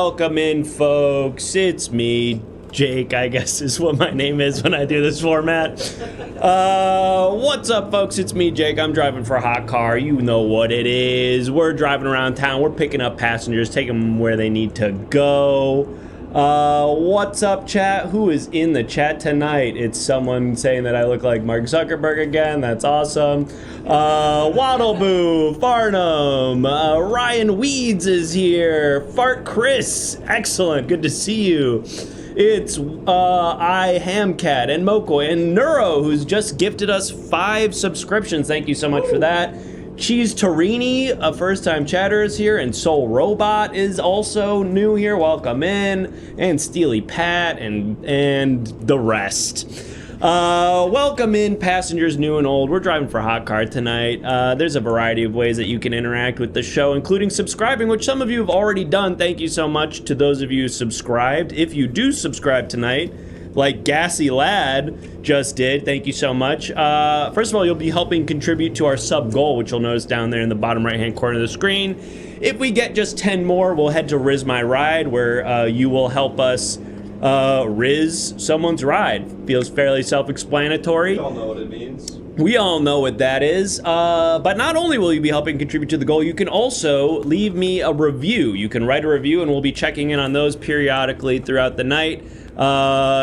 Welcome in, folks. It's me, Jake, I guess is what my name is when I do this format. What's up, folks? It's me, Jake. I'm driving for a hot car. You know what it is. We're driving around town. We're picking up passengers, taking them where they need to go. What's up, chat? Who is in the chat tonight? It's someone saying that I look like Mark Zuckerberg again. That's awesome. Waddleboo, Farnham, Ryan Weeds is here. Fart Chris, excellent. Good to see you. It's I Hamcat and Moko and Neuro, who's just gifted us 5 subscriptions. Thank you so much for that. Cheese Torini, a first-time chatter, is here, and Soul Robot is also new here. Welcome in, and Steely Pat and the rest. Welcome in, passengers new and old. We're driving for a hot car tonight. There's a variety of ways that you can interact with the show, including subscribing, which some of you have already done. Thank you so much to those of you who subscribed. If you do subscribe tonight, like Gassy Lad just did, thank you so much. First of all, you'll be helping contribute to our sub goal, which you'll notice down there in the bottom right hand corner of the screen. If we get just 10 more, we'll head to Rizz My Ride, where you will help us Rizz someone's ride. Feels fairly self-explanatory. We all know what it means. We all know what that is. But not only will you be helping contribute to the goal, you can also leave me a review. You can write a review, and we'll be checking in on those periodically throughout the night.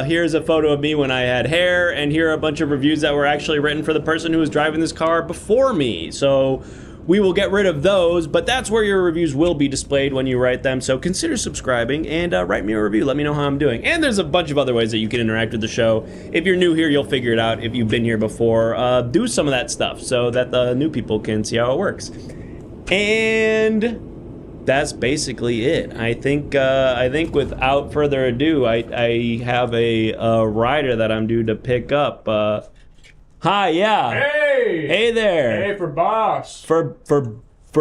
Here's a photo of me when I had hair, and here are a bunch of reviews that were actually written for the person who was driving this car before me. So we will get rid of those, but that's where your reviews will be displayed when you write them. So consider subscribing and write me a review. Let me know how I'm doing. And there's a bunch of other ways that you can interact with the show. If you're new here, you'll figure it out. If you've been here before, do some of that stuff so that the new people can see how it works. And that's basically it. I think without further ado, I have a rider that I'm due to pick up. Hi, yeah. Hey there. Hey, for boss. For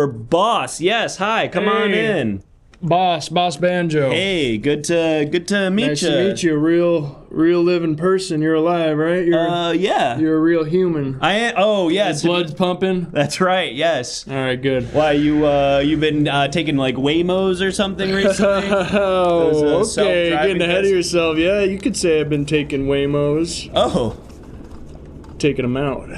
boss. Yes. Hi. Come on in. Boss Banjo. Hey, good to meet you. Nice to meet you. Real living person. You're alive, right? Yeah. You're a real human. Oh, yes. Blood's pumping. That's right. Yes. All right, good. Why you've been taking like Whimos or something recently? Oh, okay. Getting ahead of yourself. Yeah, you could say I've been taking Whimos. Oh. Taking them out.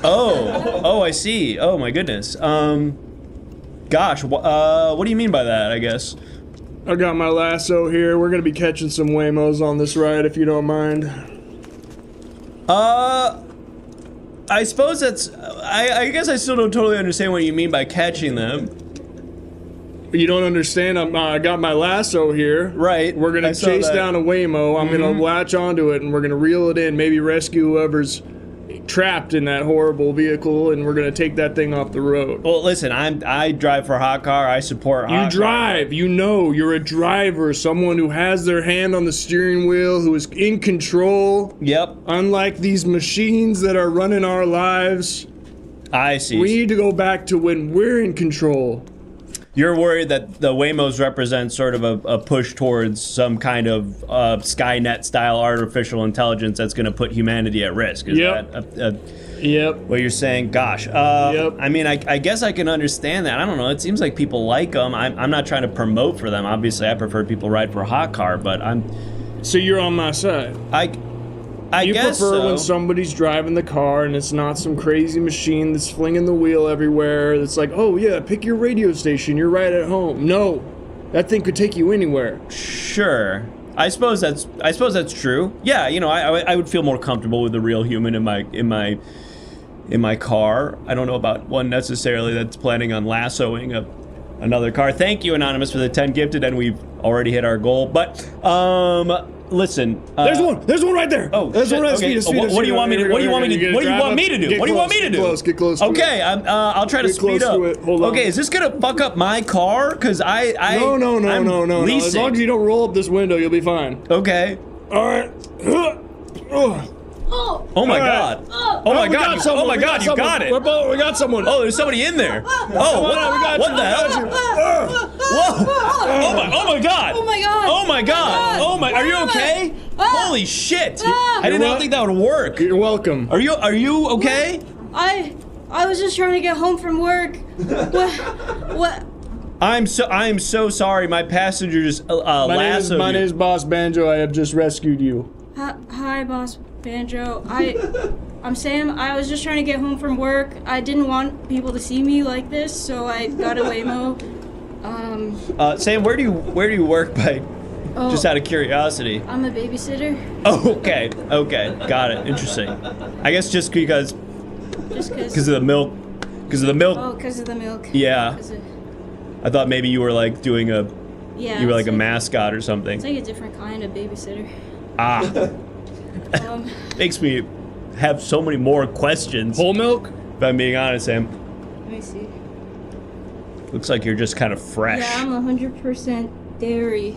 Oh, I see. Oh my goodness. Gosh, what do you mean by that, I guess? I got my lasso here. We're gonna be catching some Whimos on this ride, if you don't mind. I suppose that's... I guess I still don't totally understand what you mean by catching them. You don't understand? I got my lasso here. Right. We're gonna chase down a Whimo. I'm gonna latch onto it, and we're gonna reel it in, maybe rescue whoever's trapped in that horrible vehicle, and we're gonna take that thing off the road. Well, listen, I drive for a hot car. I support hot car. You drive. You know, you're a driver, someone who has their hand on the steering wheel, who is in control. Yep. Unlike these machines that are running our lives. I see. We need to go back to when we're in control. You're worried that the Whimos represent sort of a push towards some kind of Skynet-style artificial intelligence that's going to put humanity at risk. Is that Yep. what you're saying? Gosh. Yep. I mean, I guess I can understand that. I don't know. It seems like people like them. I'm not trying to promote for them. Obviously, I prefer people ride for a hot car, but So you're on my side. I guess prefer so. when somebody's driving the car and it's not some crazy machine that's flinging the wheel everywhere. It's like, oh yeah, pick your radio station. You're right at home. No, that thing could take you anywhere. Sure. I suppose that's true. Yeah, you know, I would feel more comfortable with a real human in my car. I don't know about one necessarily that's planning on lassoing another car. Thank you, Anonymous, for the 10 gifted, and we've already hit our goal. But listen. There's one right there. Oh, there's one right. Okay. Speed, What do you want me to do? What do you want me to do? What do you want me to do? Get close. Okay, I'll try to speed up. Hold on. Okay, is this gonna fuck up my car? Cause I No. Leasing. As long as you don't roll up this window, you'll be fine. Okay. All right. Oh my God! Oh my God! Oh my God! You got it! We got someone. Oh, there's somebody in there. Oh, what the hell? Whoa! Oh my God! Oh my God! Oh my God! Oh my! Are you okay? Holy shit! I did not think that would work. You're welcome. Are you okay? I was just trying to get home from work. I'm so sorry. My passengers lassoed My you. name is Boss Banjo. I have just rescued you. Hi, Boss Banjo. I'm Sam. I was just trying to get home from work. I didn't want people to see me like this, so I got a Whimo. Sam, where do you work by? Just out of curiosity. I'm a babysitter. Oh, okay, got it. Interesting. I guess just because of the milk. Because of the milk. Oh, because of the milk. Yeah. I thought maybe you were like doing you were like a mascot or something. It's like a different kind of babysitter. Makes me have so many more questions. Whole milk? If I'm being honest, Sam. Let me see. Looks like you're just kind of fresh. Yeah, I'm 100% dairy.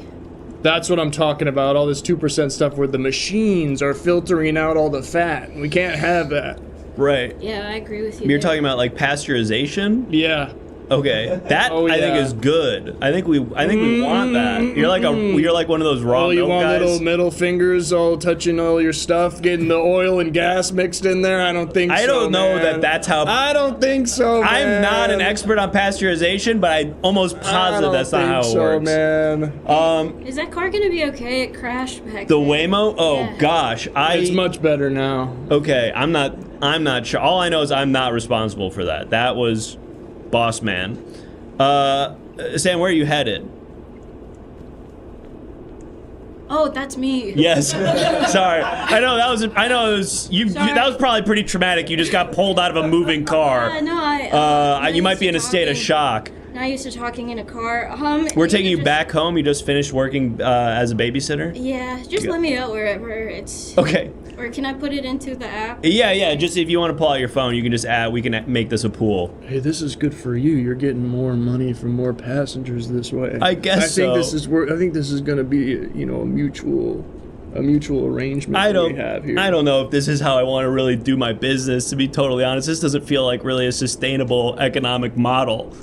That's what I'm talking about. All this 2% stuff where the machines are filtering out all the fat. We can't have that. Right. Yeah, I agree with you. You're there. talking about like pasteurization? Yeah. Okay, that I think is good. I think we want that. You're like one of those raw milk You want guys. little middle fingers all touching all your stuff, getting the oil and gas mixed in there? I don't think so, I don't know man. that's how. I don't think so, man. I'm not an expert on pasteurization, but I'm almost positive that's not how it works. Man. Is that car gonna be okay? It crashed back The then. Waymo? Oh Yeah. gosh, It's much better now. Okay, I'm not sure. All I know is I'm not responsible for that. That was Boss Man. Sam, where are you headed? Oh, that's me. Yes. Sorry. That was probably pretty traumatic. You just got pulled out of a moving car. You might be in a state of shock. Not used to talking in a car. We're taking you back home. You just finished working as a babysitter? Yeah, just let me out wherever it's. Okay. Or can I put it into the app? Yeah. Just if you want to pull out your phone, you can just add. We can make this a pool. Hey, this is good for you. You're getting more money from more passengers this way. I guess so. I think this is going to be, a mutual arrangement that we have here. I don't know if this is how I want to really do my business. To be totally honest, this doesn't feel like really a sustainable economic model.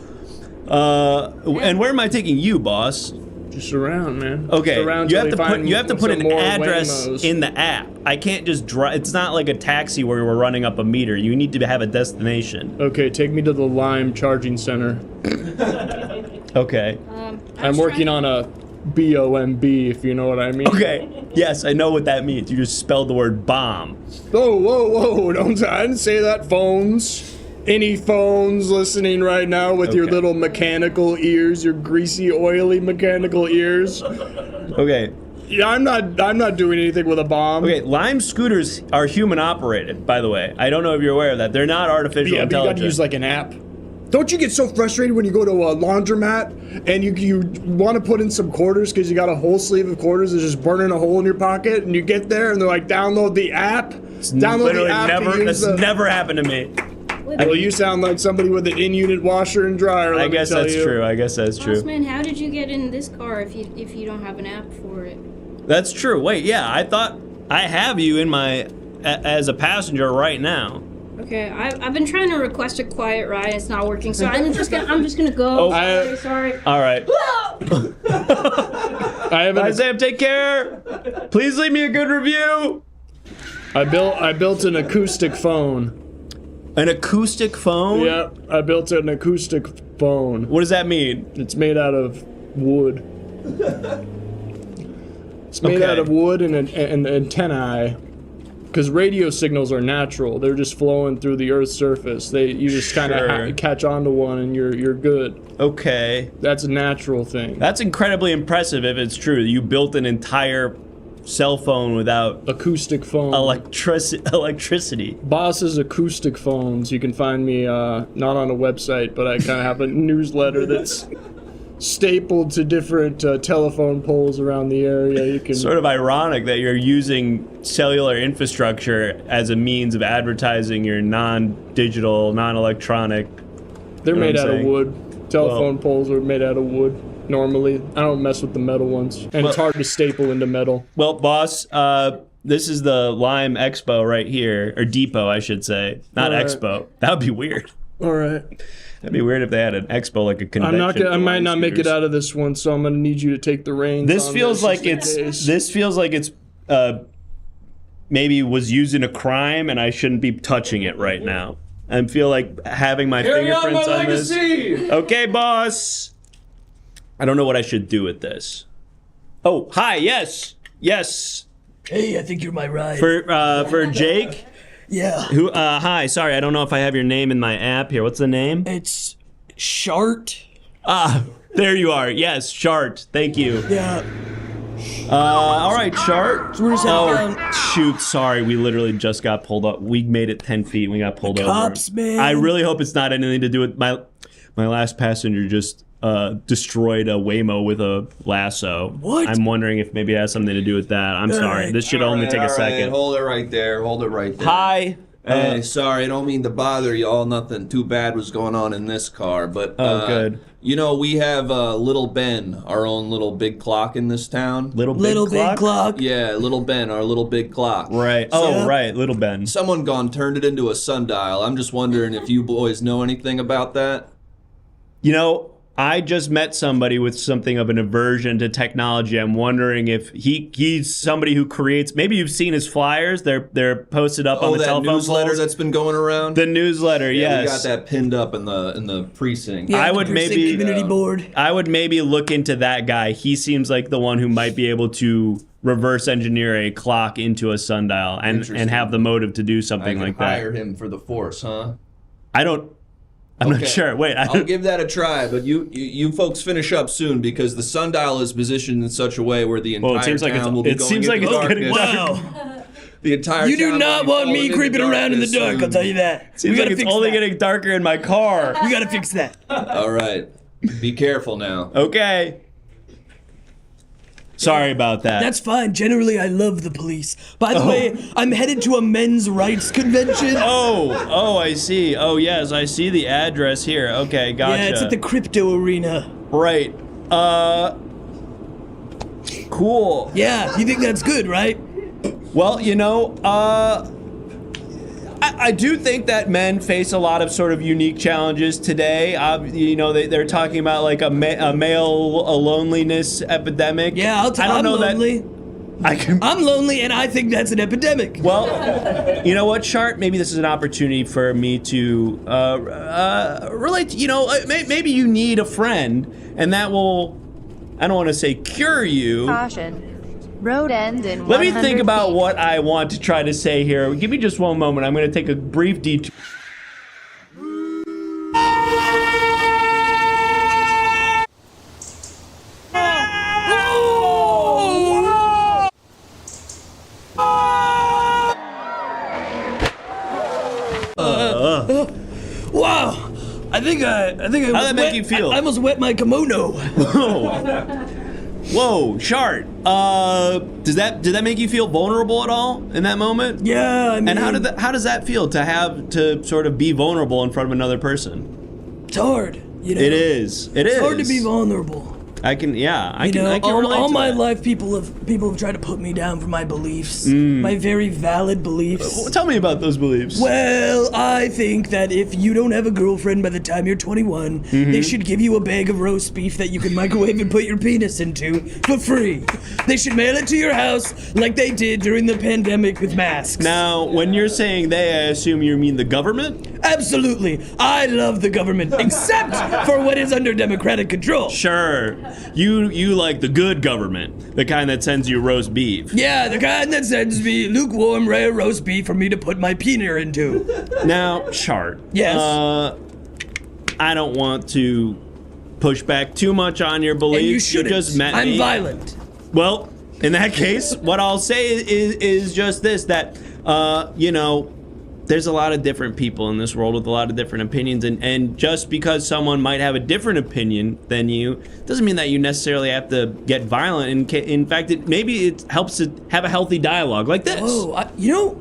And where am I taking you, boss? Just around, man. Okay, Around you have to put an address Whimos. in the app. I can't just drive. It's not like a taxi where we're running up a meter. You need to have a destination. Okay, take me to the Lime Charging Center. Okay. I'm working on a BOMB, if you know what I mean. Okay. Yes, I know what that means. You just spelled the word bomb. Whoa! I didn't say that. Phones. Any phones listening right now with your little mechanical ears, your greasy, oily mechanical ears? Okay. Yeah, I'm not doing anything with a bomb. Okay, Lime scooters are human operated, by the way. I don't know if you're aware of that. They're not artificial Yeah, but you intelligence. gotta use like an app. Don't you get so frustrated when you go to a laundromat and you want to put in some quarters because you got a whole sleeve of quarters that's just burning a hole in your pocket, and you get there and they're like, download the app. That's never happened to me. Well, you sound like somebody with an in-unit washer and dryer. I guess that's true. Bossman, how did you get in this car if you don't have an app for it? That's true. Wait, yeah, I thought I have you in as a passenger right now. Okay, I've been trying to request a quiet ride. It's not working, so I'm just gonna go. Oh, sorry. All right. Bye, Sam. Take care. Please leave me a good review. I built an acoustic phone. An acoustic phone? Yeah, I built an acoustic phone. What does that mean? It's made out of wood. It's made out of wood and an antennae. Because radio signals are natural. They're just flowing through the Earth's surface. You just kind of catch onto one and you're good. Okay. That's a natural thing. That's incredibly impressive if it's true. You built an entire cell phone without acoustic phone electricity. Boss's acoustic phones. You can find me not on a website, but I kind of have a newsletter that's stapled to different telephone poles around the area. You can sort of ironic that you're using cellular infrastructure as a means of advertising your non-digital, non-electronic. They're made out of wood. Telephone poles are made out of wood. Normally, I don't mess with the metal ones, and it's hard to staple into metal. Well, boss, this is the Lime Expo right here, or Depot, I should say, not Expo. That would be weird. All right. That'd be weird if they had an expo like a convention. I might not make it out of this one, so I'm gonna need you to take the reins. This feels like it's maybe was used in a crime, and I shouldn't be touching it right now. I feel like having my fingerprints on this. Okay, boss. I don't know what I should do with this. Oh, hi, yes. Hey, I think you're my ride. For Jake? Yeah. Who? Hi, sorry, I don't know if I have your name in my app here. What's the name? It's Shart. Ah, there you are. Yes, Shart. Thank you. Yeah. All right, Shart. So where's that Shoot, sorry, we literally just got pulled up. We made it 10 feet. We got pulled over. Cops, man. I really hope it's not anything to do with my last passenger just destroyed a Whimo with a lasso. What? I'm wondering if maybe it has something to do with that. I'm sorry. right. This should only take a second. Hold it right there. Hi. Hey, sorry, I don't mean to bother y'all. Nothing too bad was going on in this car, but good. You know, we have Little Ben, our own little big clock in this town. Little big clock. Yeah, Little Ben, our little big clock. Right. Oh, Yeah. right. Little Ben. Someone turned it into a sundial. I'm just wondering if you boys know anything about that. You know, I just met somebody with something of an aversion to technology. I'm wondering if he's somebody who creates. Maybe you've seen his flyers. They're posted up on the that telephone newsletter poles. that's been going around. The newsletter, Yeah, yes. we got that pinned up in the precinct. Yeah, I the would precinct maybe- community board. I would maybe look into that guy. He seems like the one who might be able to reverse engineer a clock into a sundial and Interesting. have the motive to do I something can like that. hire him for the force, huh? I'm not Okay. sure. Wait, I'll give that a try, but you folks finish up soon because the sundial is positioned in such a way where the entire Well, it seems like town will be it going seems like into it's getting darkness. Wow. The entire You do town not will be want me falling into creeping around in the darkness dark, soon. I'll tell you that. Seems we like gotta it's fix only that. getting darker in my car. We gotta fix that. All right, be careful now. Okay. Sorry about that. That's fine. Generally, I love the police. By the way, I'm headed to a men's rights convention. Oh, I see. Oh, yes, I see the address here. Okay, gotcha. Yeah, it's at the crypto arena. Right. Cool. Yeah, you think that's good, right? Well, you know, I do think that men face a lot of sort of unique challenges today. You know, they're talking about like a male loneliness epidemic. Yeah, I'm lonely. I'm lonely, and I think that's an epidemic. Well, you know what, Shart? Maybe this is an opportunity for me to relate to, you know, maybe you need a friend, and that will, I don't want to say cure you. Caution. Road end in Let me 100 think about feet. what I want to try to say here. Give me just one moment. I'm going to take a brief detour. Wow. I think I How'd that make you feel? I almost wet my kimono. Whoa, Shart. Did that make you feel vulnerable at all in that moment? Yeah, I mean, And how does that feel to have to sort of be vulnerable in front of another person? it's hard. You know, It is. It's hard to be vulnerable. I can You know, relate all to my that. life, people have tried to put me down for my beliefs, my very valid beliefs. Well, tell me about those beliefs. Well, I think that if you don't have a girlfriend by the time you're 21, they should give you a bag of roast beef that you can microwave and put your penis into for free. They should mail it to your house like they did during the pandemic with masks. Now, when you're saying they, I assume you mean the government? Absolutely. I love the government, except for what is under democratic control. Sure. You like the good government, the kind that sends you roast beef. Yeah, the kind that sends me lukewarm rare roast beef for me to put my penis into. Now, Shart. Yes? I don't want to push back too much on your beliefs. And you shouldn't. just met I'm me. violent. Well, in that case, what I'll say is just this, that, you know, there's a lot of different people in this world with a lot of different opinions, and just because someone might have a different opinion than you doesn't mean that you necessarily have to get violent. In fact, maybe it helps to have a healthy dialogue like this. Oh, you know,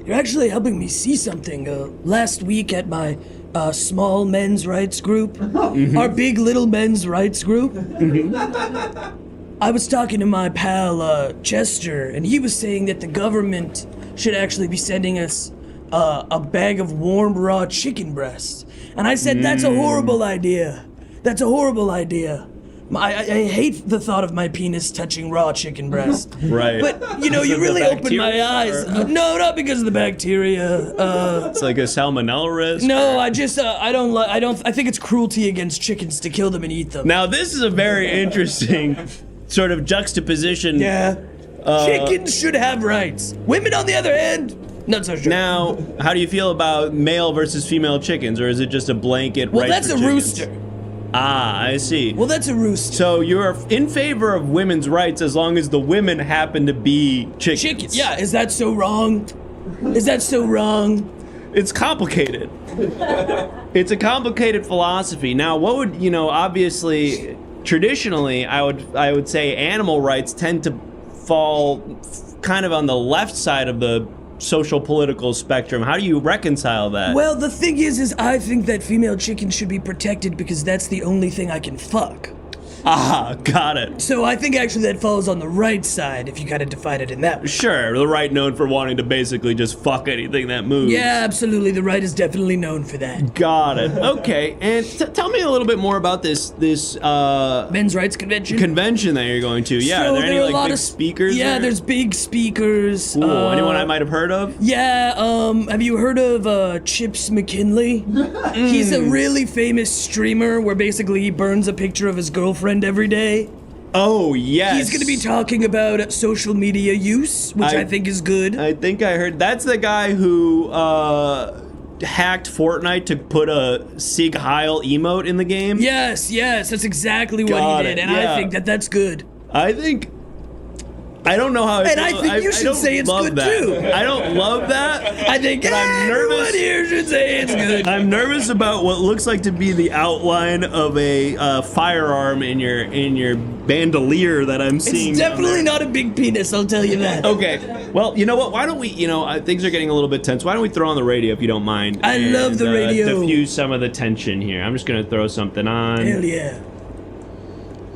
you're actually helping me see something. Last week at my small men's rights group, our big little men's rights group, I was talking to my pal Chester, and he was saying that the government should actually be sending us a bag of warm raw chicken breasts. And I said, that's a horrible idea. That's a horrible idea. I hate the thought of my penis touching raw chicken breast. Right. But, you know, Is you it the really opened my bacteria, eyes. or- No, not because of the bacteria. It's like a salmonella risk. No, I just, I think it's cruelty against chickens to kill them and eat them. Now, this is a very interesting sort of juxtaposition. Yeah. Chickens should have rights. Women, on the other hand, not so sure. Now, how do you feel about male versus female chickens, or is it just a blanket Well, right that's for a chickens? rooster. Ah, I see. Well, that's a rooster. So you're in favor of women's rights as long as the women happen to be chickens. Chickens. Yeah, is that so wrong? Is that so wrong? It's complicated. It's a complicated philosophy. Now, what would, you know, obviously, traditionally, I would say animal rights tend to fall kind of on the left side of the social political spectrum. How do you reconcile that? Well, the thing is I think that female chickens should be protected because that's the only thing I can fuck. Ah, got it. So I think actually that falls on the right side if you kind of define it in that way. Sure, the right known for wanting to basically just fuck anything that moves. Yeah, absolutely. The right is definitely known for that. Got it. Okay, and tell me a little bit more about this Men's rights convention. convention that you're going to. Yeah, So are there any are a like lot big of speakers? Yeah, there? there's big speakers. Cool. Anyone I might have heard of? Yeah, have you heard of Chips McKinley? He's a really famous streamer where basically he burns a picture of his girlfriend every day. Oh yes. He's gonna be talking about social media use, which I think is good. I think I heard that's the guy who hacked Fortnite to put a Sig Heil emote in the game. Yes, that's exactly what Got he it, did, and yeah. I think that that's good. I don't know how. And I think you should don't say it's love good, that. too. I don't love that. I think But I'm nervous. everyone here should say it's good. I'm nervous about what looks like to be the outline of a firearm in your bandolier that I'm seeing. It's down definitely there. not a big penis, I'll tell you that. Okay. Well, you know what? Why don't we? Things are getting a little bit tense. Why don't we throw on the radio if you don't mind? I love the radio. Diffuse some of the tension here. I'm just gonna throw something on. Hell yeah.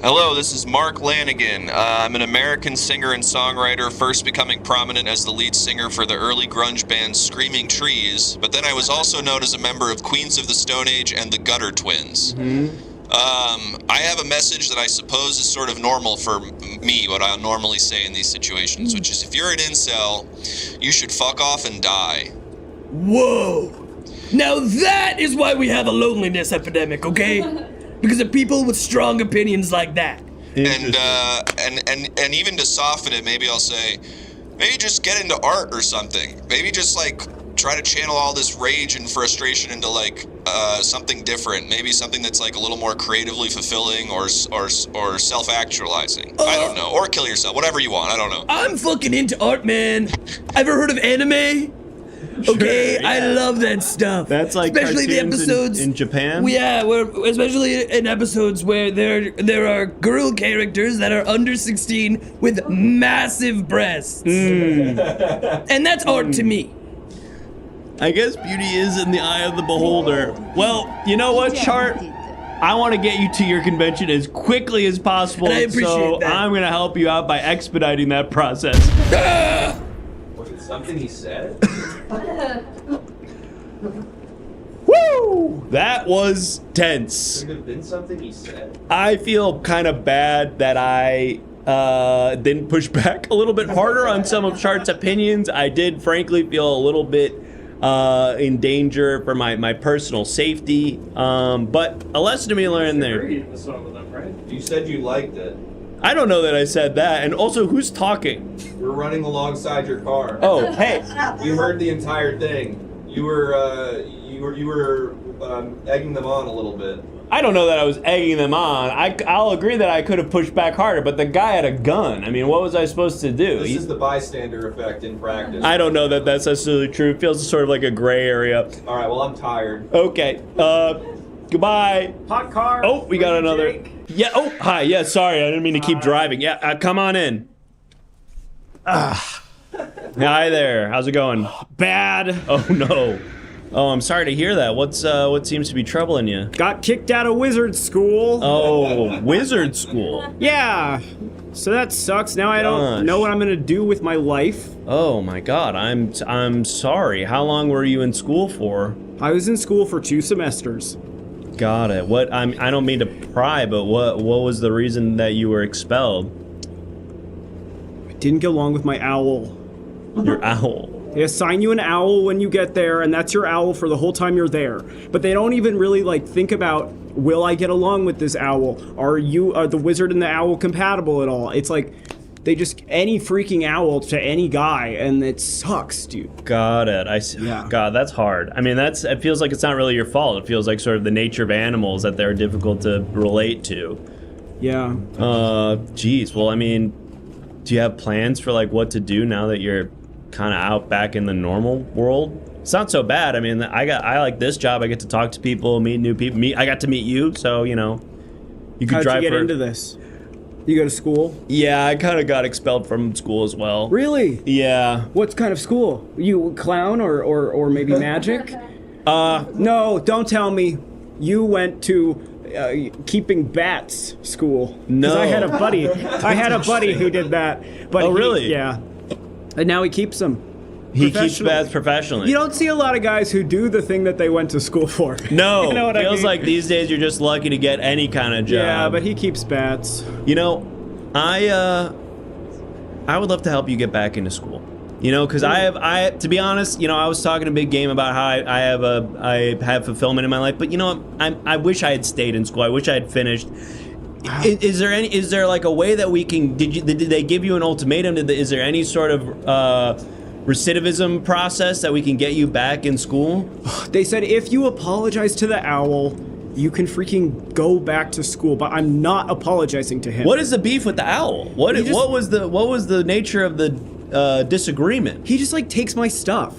Hello, this is Mark Lanigan. I'm an American singer and songwriter, first becoming prominent as the lead singer for the early grunge band Screaming Trees, but then I was also known as a member of Queens of the Stone Age and the Gutter Twins. I have a message that I suppose is sort of normal for me, what I'll normally say in these situations, which is if you're an incel, you should fuck off and die. Whoa. Now that is why we have a loneliness epidemic, okay? Because of people with strong opinions like that. And even to soften it, maybe I'll say, maybe just get into art or something. Maybe just like try to channel all this rage and frustration into like something different. Maybe something that's like a little more creatively fulfilling or self-actualizing. I don't know. Or kill yourself. Whatever you want. I don't know. I'm fucking into art, man. Ever heard of anime? Okay, Sure, I yeah. love that stuff. That's like especially the cartoons episodes in Japan. Yeah, especially in episodes where there are girl characters that are under 16 with massive breasts, and that's art to me. I guess beauty is in the eye of the beholder. Well, you know what, Chart? I want to get you to your convention as quickly as possible, And I appreciate so that. I'm going to help you out by expediting that process. Was it something he said? Woo! That was tense. Could it have been something he said? I feel kind of bad that I didn't push back a little bit harder on some of Chart's opinions. I did frankly feel a little bit in danger for my personal safety. But a lesson to be learned there. You said you liked it. I don't know that I said that. And also, who's talking? We're running alongside your car. Oh, hey. We heard the entire thing. You were egging them on a little bit. I don't know that I was egging them on. I'll agree that I could have pushed back harder, but the guy had a gun. I mean, what was I supposed to do? This is the bystander effect in practice. I don't know that that's necessarily true. It feels sort of like a gray area. All right, well, I'm tired. Okay. Goodbye. Hot car. Oh, we got another. Jake. Yeah. Oh, hi. Yeah. Sorry, I didn't mean to keep driving. Yeah. Come on in. Hi there. How's it going? Bad. Oh no. Oh, I'm sorry to hear that. What seems to be troubling you? Got kicked out of wizard school. Oh, wizard school. Yeah. So that sucks. Now I don't Gosh. know what I'm gonna do with my life. Oh my God. I'm sorry. How long were you in school for? I was in school for 2 semesters. Got it. I don't mean to pry, but what was the reason that you were expelled? I didn't get along with my owl. Your owl. They assign you an owl when you get there, and that's your owl for the whole time you're there. But they don't even really like think about, will I get along with this owl? Are the wizard and the owl compatible at all? It's like they just any freaking owl to any guy, and it sucks, dude. Got it. Yeah. God, that's hard. I mean, it feels like it's not really your fault. It feels like sort of the nature of animals that they're difficult to relate to. Yeah. Geez. Well, I mean, do you have plans for like what to do now that you're kind of out back in the normal world? It's not so bad. I mean, I like this job. I get to talk to people, meet new people. I got to meet you, so you know, you could drive. How'd you get into this? You go to school? Yeah, I kind of got expelled from school as well. Really? Yeah. What kind of school? You clown or maybe magic? No, don't tell me. You went to keeping bats school. No. 'Cause I had a buddy who did that. But really? Yeah. And now he keeps them. He keeps bats professionally. You don't see a lot of guys who do the thing that they went to school for. No, you know what feels I mean? like these days you're just lucky to get any kind of job. Yeah, but he keeps bats. You know, I would love to help you get back into school. You know, because to be honest, you know, I was talking a big game about how I have fulfillment in my life, but you know what? I wish I had stayed in school. I wish I had finished. Is there like a way that we can? Did they give you an ultimatum? Is there any sort of recidivism process that we can get you back in school? They said if you apologize to the owl, you can freaking go back to school. But I'm not apologizing to him. What is the beef with the owl? What was the nature of the disagreement? He just like takes my stuff.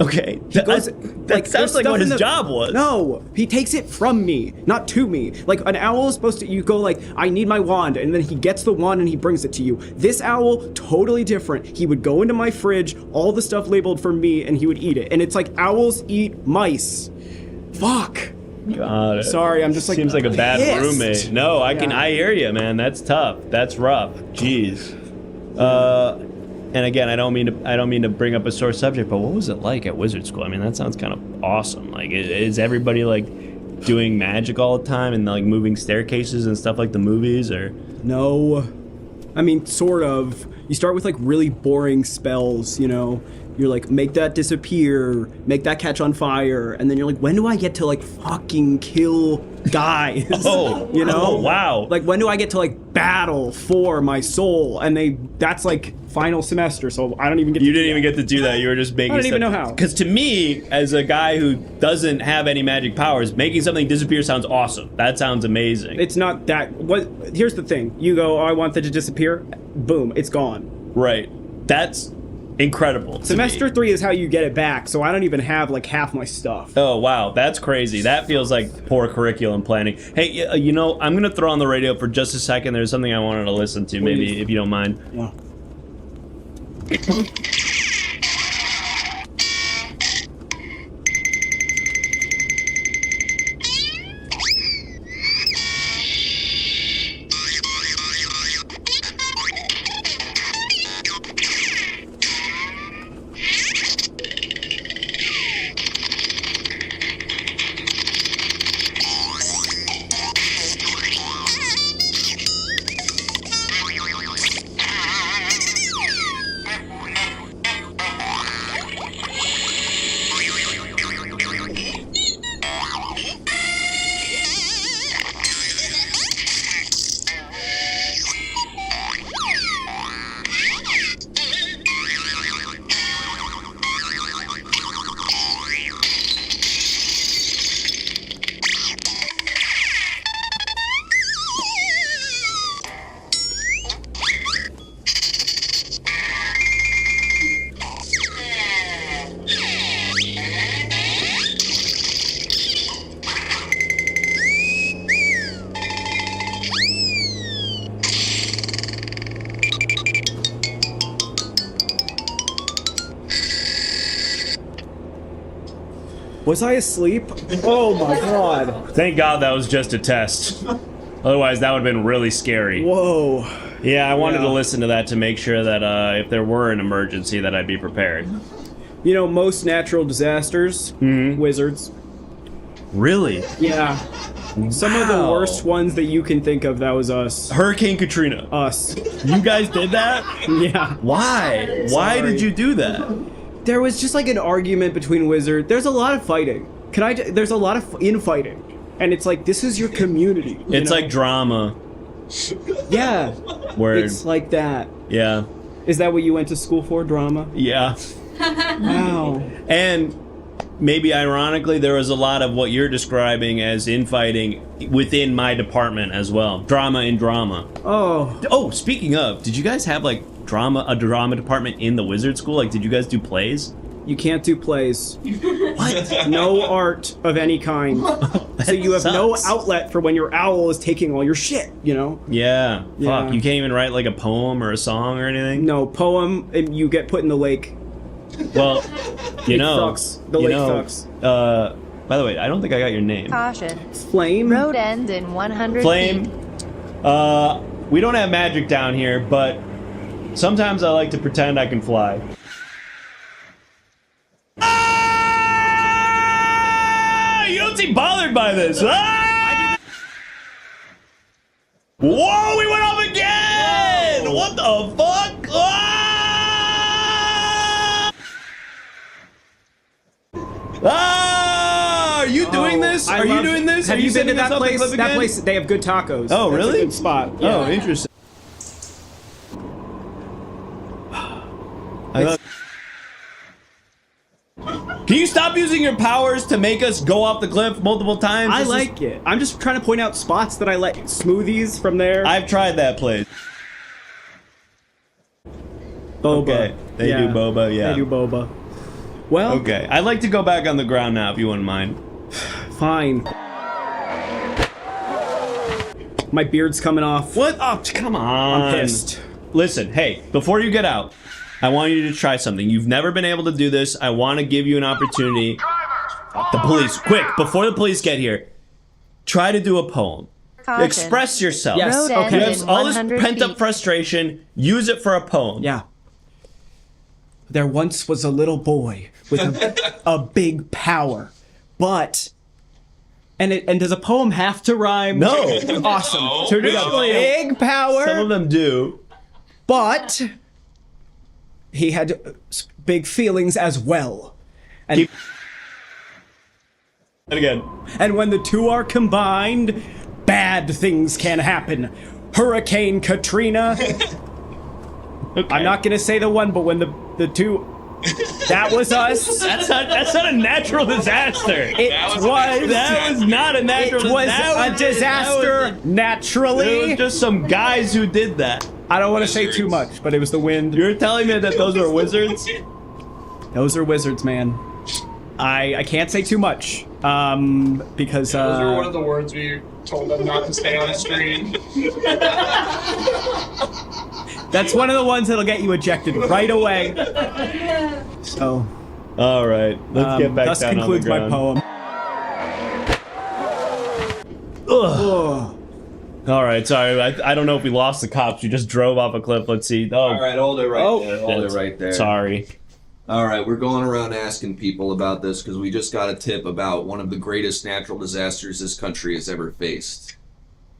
Okay, that sounds like what his job was. No, he takes it from me, not to me. Like an owl is supposed to, you go like, I need my wand, and then he gets the wand and he brings it to you. This owl, totally different. He would go into my fridge, all the stuff labeled for me, and he would eat it. And it's like owls eat mice. Fuck. Got it. Sorry, I'm just like seems like a bad pissed. roommate. No, I hear you, man. That's tough. That's rough. Jeez. And again, I don't mean to bring up a sore subject, but what was it like at wizard school? I mean, that sounds kind of awesome. Like, is everybody like doing magic all the time and like moving staircases and stuff like the movies, or? No, I mean, sort of. You start with like really boring spells, you know. You're like, make that disappear, make that catch on fire, and then you're like, when do I get to like fucking kill guys? Oh, you know? Oh, wow. Like, when do I get to like battle for my soul? And that's like final semester, so I don't even get to You didn't even get to do that. You were just making I don't even know how. Because to me, as a guy who doesn't have any magic powers, making something disappear sounds awesome. That sounds amazing. It's not that. Here's the thing. You go, oh, I want that to disappear. Boom, it's gone. Right. That's incredible. Semester 3 is how you get it back, so I don't even have like half my stuff. Oh, wow. That's crazy. That feels like poor curriculum planning. Hey, you know, I'm going to throw on the radio for just a second. There's something I wanted to listen to, maybe, if you don't mind. Yeah. Was I asleep? Oh my god. Thank God that was just a test. Otherwise, that would have been really scary. Whoa. Yeah, I wanted Yeah. to listen to that to make sure that if there were an emergency, that I'd be prepared. You know, most natural disasters, wizards. Really? Yeah. Some of the worst ones that you can think of, that was us. Hurricane Katrina. Us. You guys did that? Yeah. Why? Why did you do that? There was just like an argument between wizards. There's a lot of fighting. There's a lot of infighting. And it's like, this is your community. It's like drama. Yeah. Word. It's like that. Yeah. Is that what you went to school for, drama? Yeah. Wow. And maybe ironically, there was a lot of what you're describing as infighting within my department as well. Drama in drama. Oh, speaking of, did you guys have like a drama department in the wizard school? Like, did you guys do plays? You can't do plays. What? No art of any kind. So you have no outlet for when your owl is taking all your shit, you know? Yeah. Yeah. Fuck. You can't even write like a poem or a song or anything? No, poem, and you get put in the lake. Well, you know. Sucks. The lake sucks. By the way, I don't think I got your name. Caution. Flame? Road end in 100 Flame. feet. We don't have magic down here, but sometimes I like to pretend I can fly. Ah! You don't seem bothered by this. Ah! Whoa, we went off again! Whoa. What the fuck? Ah! Ah! Are you doing this? Are you doing this? Have Are you been to setting that this up place? clip That again? place, they have good tacos. Oh, That's really? a good spot. Oh, interesting. Can you stop using your powers to make us go off the cliff multiple times? I like it. I'm just trying to point out spots that I like. Smoothies from there. I've tried that place. Boba. Okay, they do boba, yeah. They do boba. Well, Okay, I'd like to go back on the ground now, if you wouldn't mind. fine. My beard's coming off. What? Oh, come on. I'm pissed. Listen, hey, before you get out, I want you to try something. You've never been able to do this. I want to give you an opportunity. The police, quick, before the police get here, try to do a poem. Caution. Express yourself. Yes, Road okay. end You in have all this 100 pent-up feet. frustration. Use it for a poem. Yeah. There once was a little boy with a big power, but and does a poem have to rhyme? No. Awesome. Traditionally, Big power, some of them do. but he had big feelings as well. And Keep- And again. and when the two are combined, bad things can happen. Hurricane Katrina. Okay. I'm not gonna say the one, but when the two, that was us. That's not a natural disaster. That was not a natural. It was that a disaster It naturally. was just some guys who did that. I don't want to say too much, but it was the wind. You're telling me that those were wizards? Those are wizards, man. I can't say too much, because Those were one of the words we told them not to say on the screen. that's one of the ones that'll get you ejected right away. So, All right, let's get back thus down concludes on the my ground. poem. Ugh. All right, sorry. I don't know if we lost the cops. We just drove off a cliff. Let's see. Oh, All right, hold it right there. Hold shit. it right there. Sorry. All right, we're going around asking people about this because we just got a tip about one of the greatest natural disasters this country has ever faced.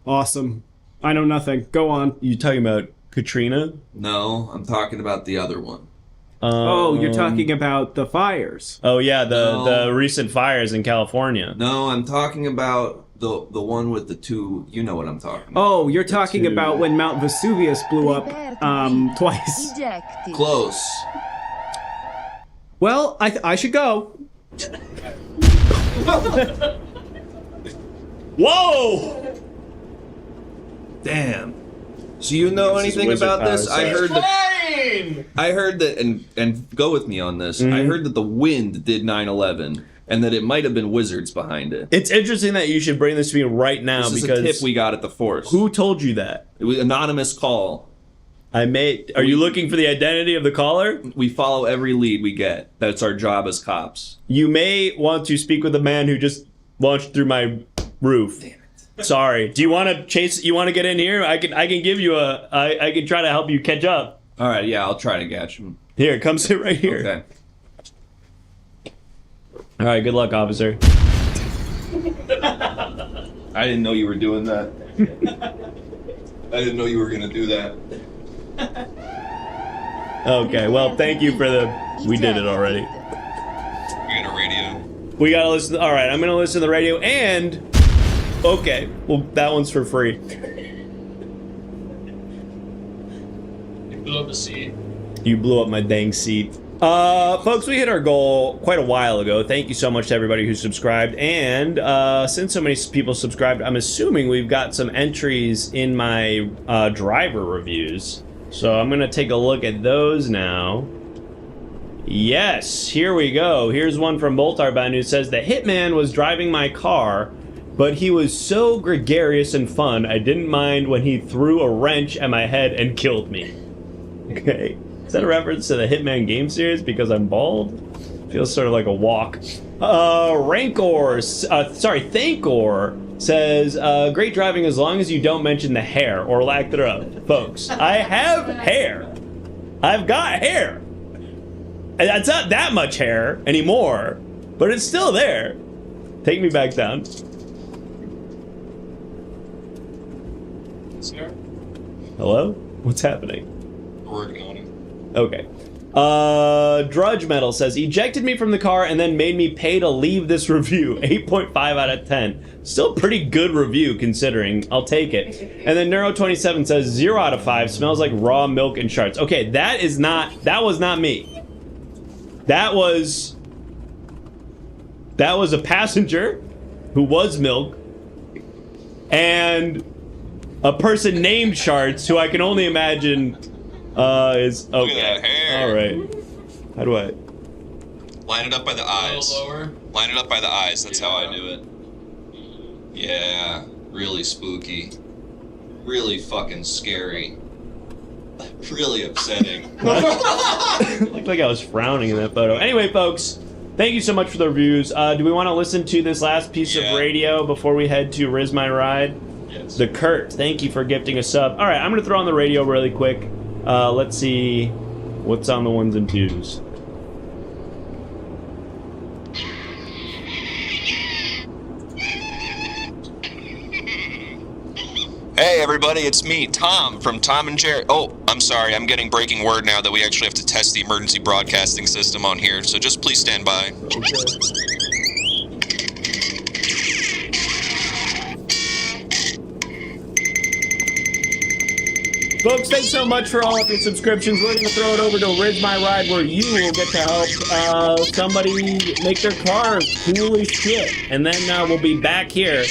Awesome. I know nothing. Go on. You talking about Katrina? No, I'm talking about the other one. Oh, you're talking about the fires. Oh yeah, No. the recent fires in California. No, I'm talking about the one with the two. You know what I'm talking about. Oh, you're talking two. about when Mount Vesuvius blew up twice. Ejected. Close. Well, I should go. Whoa! Damn. So you know This is anything wizard about this? powers. I heard that, and go with me on this. I heard that the wind did 9/11, and that it might have been wizards behind it. It's interesting that you should bring this to me right now This is because a tip we got at the force. who told you that? It was an anonymous call. Are you looking for the identity of the caller? We follow every lead we get. That's our job as cops. You may want to speak with the man who just launched through my roof. Damn it. Sorry. Do you want to chase? You want to get in here? I can give you I can try to help you catch up. All right, yeah, I'll try to catch him. Here, come sit right here. Okay. All right. Good luck, officer. I didn't know you were doing that. I didn't know you were gonna do that. Okay, well, thank you for the... We did it already. We got a radio. We gotta listen... All right, I'm gonna listen to the radio and... Okay, well, that one's for free. You blew up a seat. You blew up my dang seat. Folks, we hit our goal quite a while ago. Thank you so much to everybody who subscribed. And since so many people subscribed, I'm assuming we've got some entries in my driver reviews. So I'm going to take a look at those now. Yes, here we go. Here's one from Boltarbound who says, the hitman was driving my car, but he was so gregarious and fun, I didn't mind when he threw a wrench at my head and killed me. Okay. Is that a reference to the Hitman game series because I'm bald? Feels sort of like a walk. Thankor says, great driving as long as you don't mention the hair or lack thereof. Folks, I have hair. I've got hair. And it's not that much hair anymore, but it's still there. Take me back down. Sir? Hello? What's happening? We're working on it. Okay. Drudge Metal says, ejected me from the car and then made me pay to leave this review. 8.5 out of 10. Still pretty good review considering. I'll take it. And then Neuro27 says 0 out of 5. Smells like raw milk and shards. Okay, that was not me. That was a passenger who was milk and a person named Shards who I can only imagine is okay. Look at that hair. All right. How do I? Line it up by the A eyes. little lower. Line it up by the eyes. That's how I do it. Yeah, really spooky. Really fucking scary. Really upsetting. Looked like I was frowning in that photo. Anyway, folks, thank you so much for the reviews. Do we want to listen to this last piece of radio before we head to Rizz My Ride? Yes. The Kurt, thank you for gifting a sub. All right, I'm going to throw on the radio really quick. Let's see what's on the ones and twos. Hey everybody, it's me, Tom, from Tom and Jerry. Oh, I'm sorry, I'm getting breaking word now that we actually have to test the emergency broadcasting system on here, so just please stand by. Folks, thanks so much for all of your subscriptions. We're going to throw it over to Rizz My Ride, where you will get to help somebody make their car cool as shit. And then we'll be back here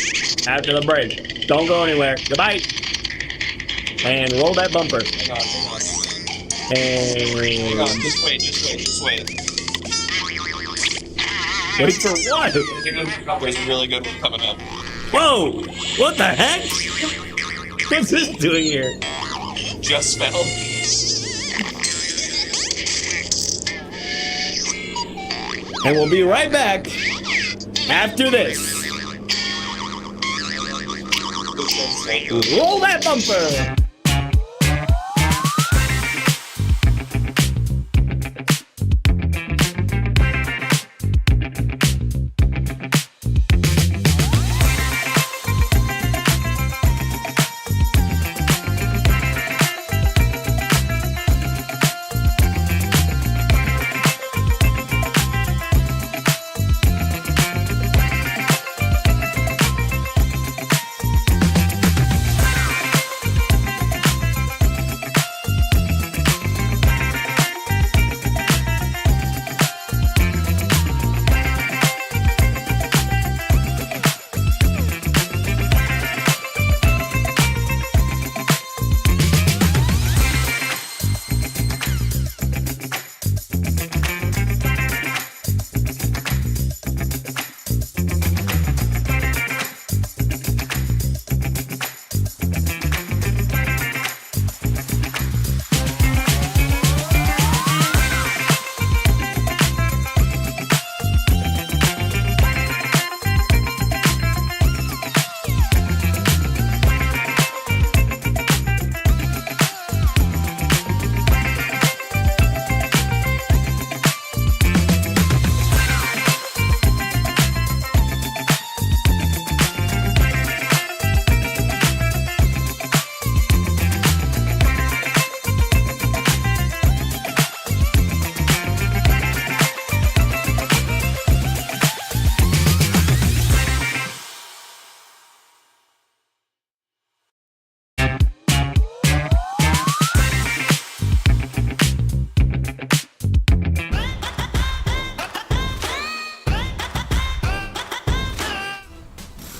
after the break. Don't go anywhere. Goodbye. And roll that bumper. Hang on. And Hang on, just wait. wait for what? There's a really good one coming up. Whoa! What the heck? What's this doing here? Just fell. And we'll be right back after this. Roll that bumper!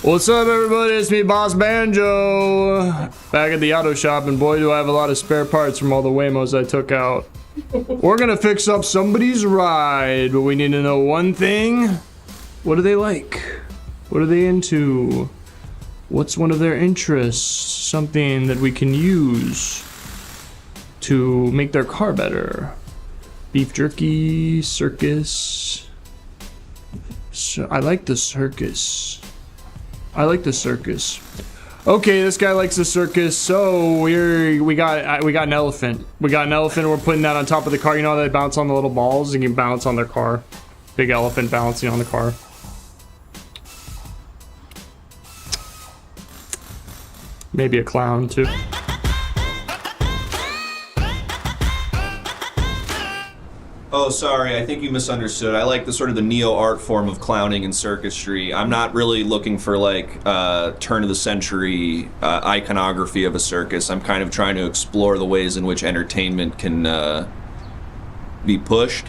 What's up, everybody? It's me, Boss Banjo. Back at the auto shop, and boy, do I have a lot of spare parts from all the Whimos I took out. We're gonna fix up somebody's ride, but we need to know one thing. What do they like? What are they into? What's one of their interests? Something that we can use to make their car better. Beef jerky, circus. So I like the circus. I like the circus. Okay, this guy likes the circus, so we got an elephant. We got an elephant. We're putting that on top of the car. You know how they bounce on the little balls? You can bounce on their car. Big elephant bouncing on the car. Maybe a clown too. Oh, sorry, I think you misunderstood. I like the sort of the neo-art form of clowning and circusry. I'm not really looking for like turn-of-the-century iconography of a circus. I'm kind of trying to explore the ways in which entertainment can be pushed.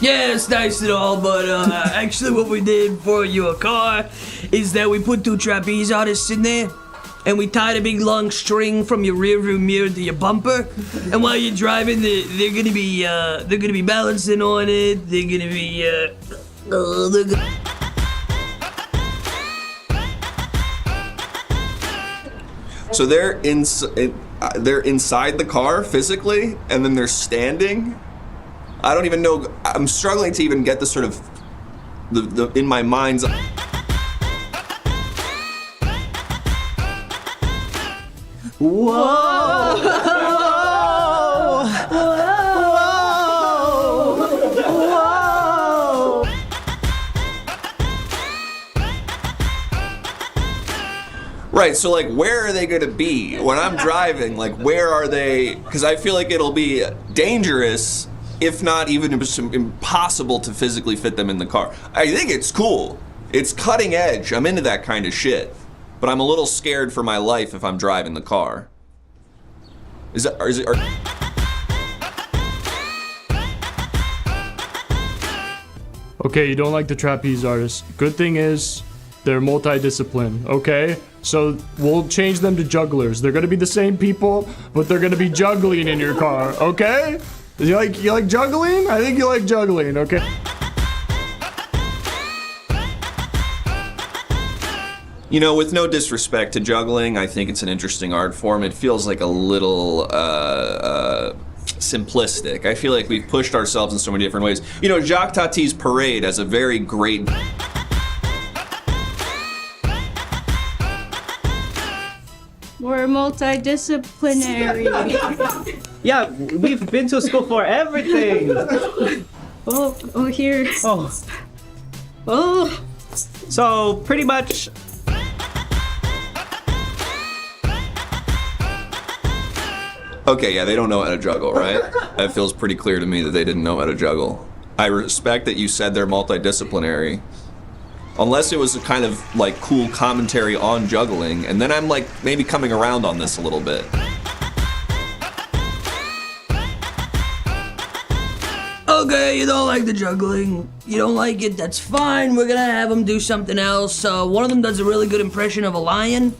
Yeah, it's nice and all, but actually what we did for your car is that we put 2 trapeze artists in there, and we tied a big long string from your rear view mirror to your bumper, and while you're driving, they're gonna be balancing on it. They're gonna be So they're inside the car physically, and then they're standing. I don't even know. I'm struggling to even get the sort of the in my mind's. Right, so like, where are they gonna be when I'm driving? Like, where are they? Because I feel like it'll be dangerous, if not even impossible, to physically fit them in the car. I think it's cool. It's cutting edge. I'm into that kind of shit. But I'm a little scared for my life if I'm driving the car. Okay, you don't like the trapeze artists. Good thing is, they're multidiscipline, okay? So we'll change them to jugglers. They're gonna be the same people, but they're gonna be juggling in your car, okay? You like juggling? I think you like juggling, okay? You know, with no disrespect to juggling, I think it's an interesting art form. It feels like a little simplistic. I feel like we've pushed ourselves in so many different ways. You know, Jacques Tati's Parade has a very great... We're multidisciplinary. Yeah, we've been to school for everything. Oh, here. Oh, Oh, so pretty much. Okay, yeah, they don't know how to juggle, right? That feels pretty clear to me that they didn't know how to juggle. I respect that you said they're multidisciplinary. Unless it was a kind of like cool commentary on juggling, and then I'm like maybe coming around on this a little bit. okay, you don't like the juggling. You don't like it, that's fine. We're gonna have them do something else. One of them does a really good impression of a lion,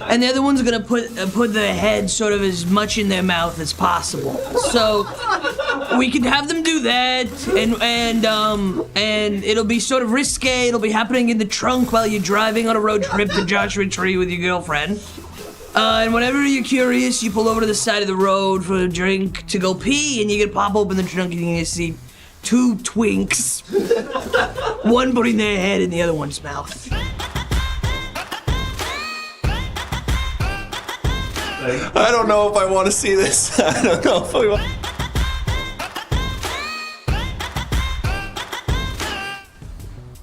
and the other one's gonna put their head sort of as much in their mouth as possible. So we can have them do that, and it'll be sort of risque. It'll be happening in the trunk while you're driving on a road trip to Joshua Tree with your girlfriend. And whenever you're curious, you pull over to the side of the road for a drink to go pee, and you can pop open the trunk and you can see two twinks, one putting their head in the other one's mouth. I don't know if I want to see this. I don't know if I want.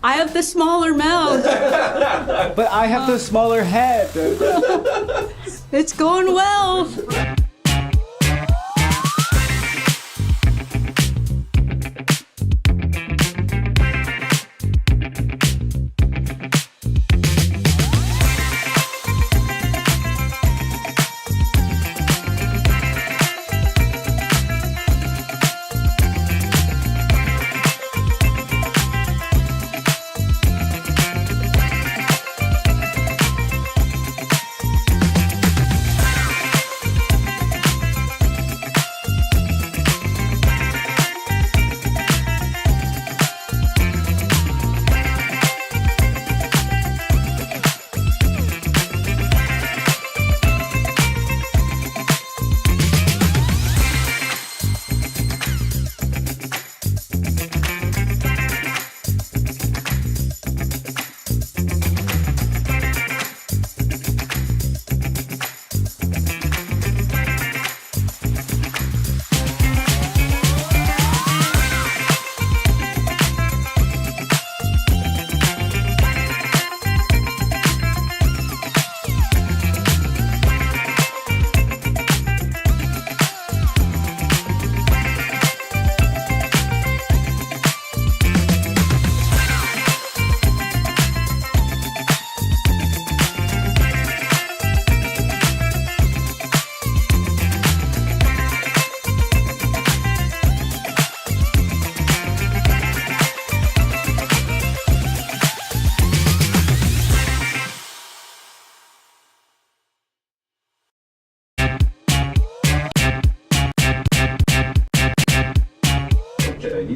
I have the smaller mouth. But I have the smaller head. It's going well.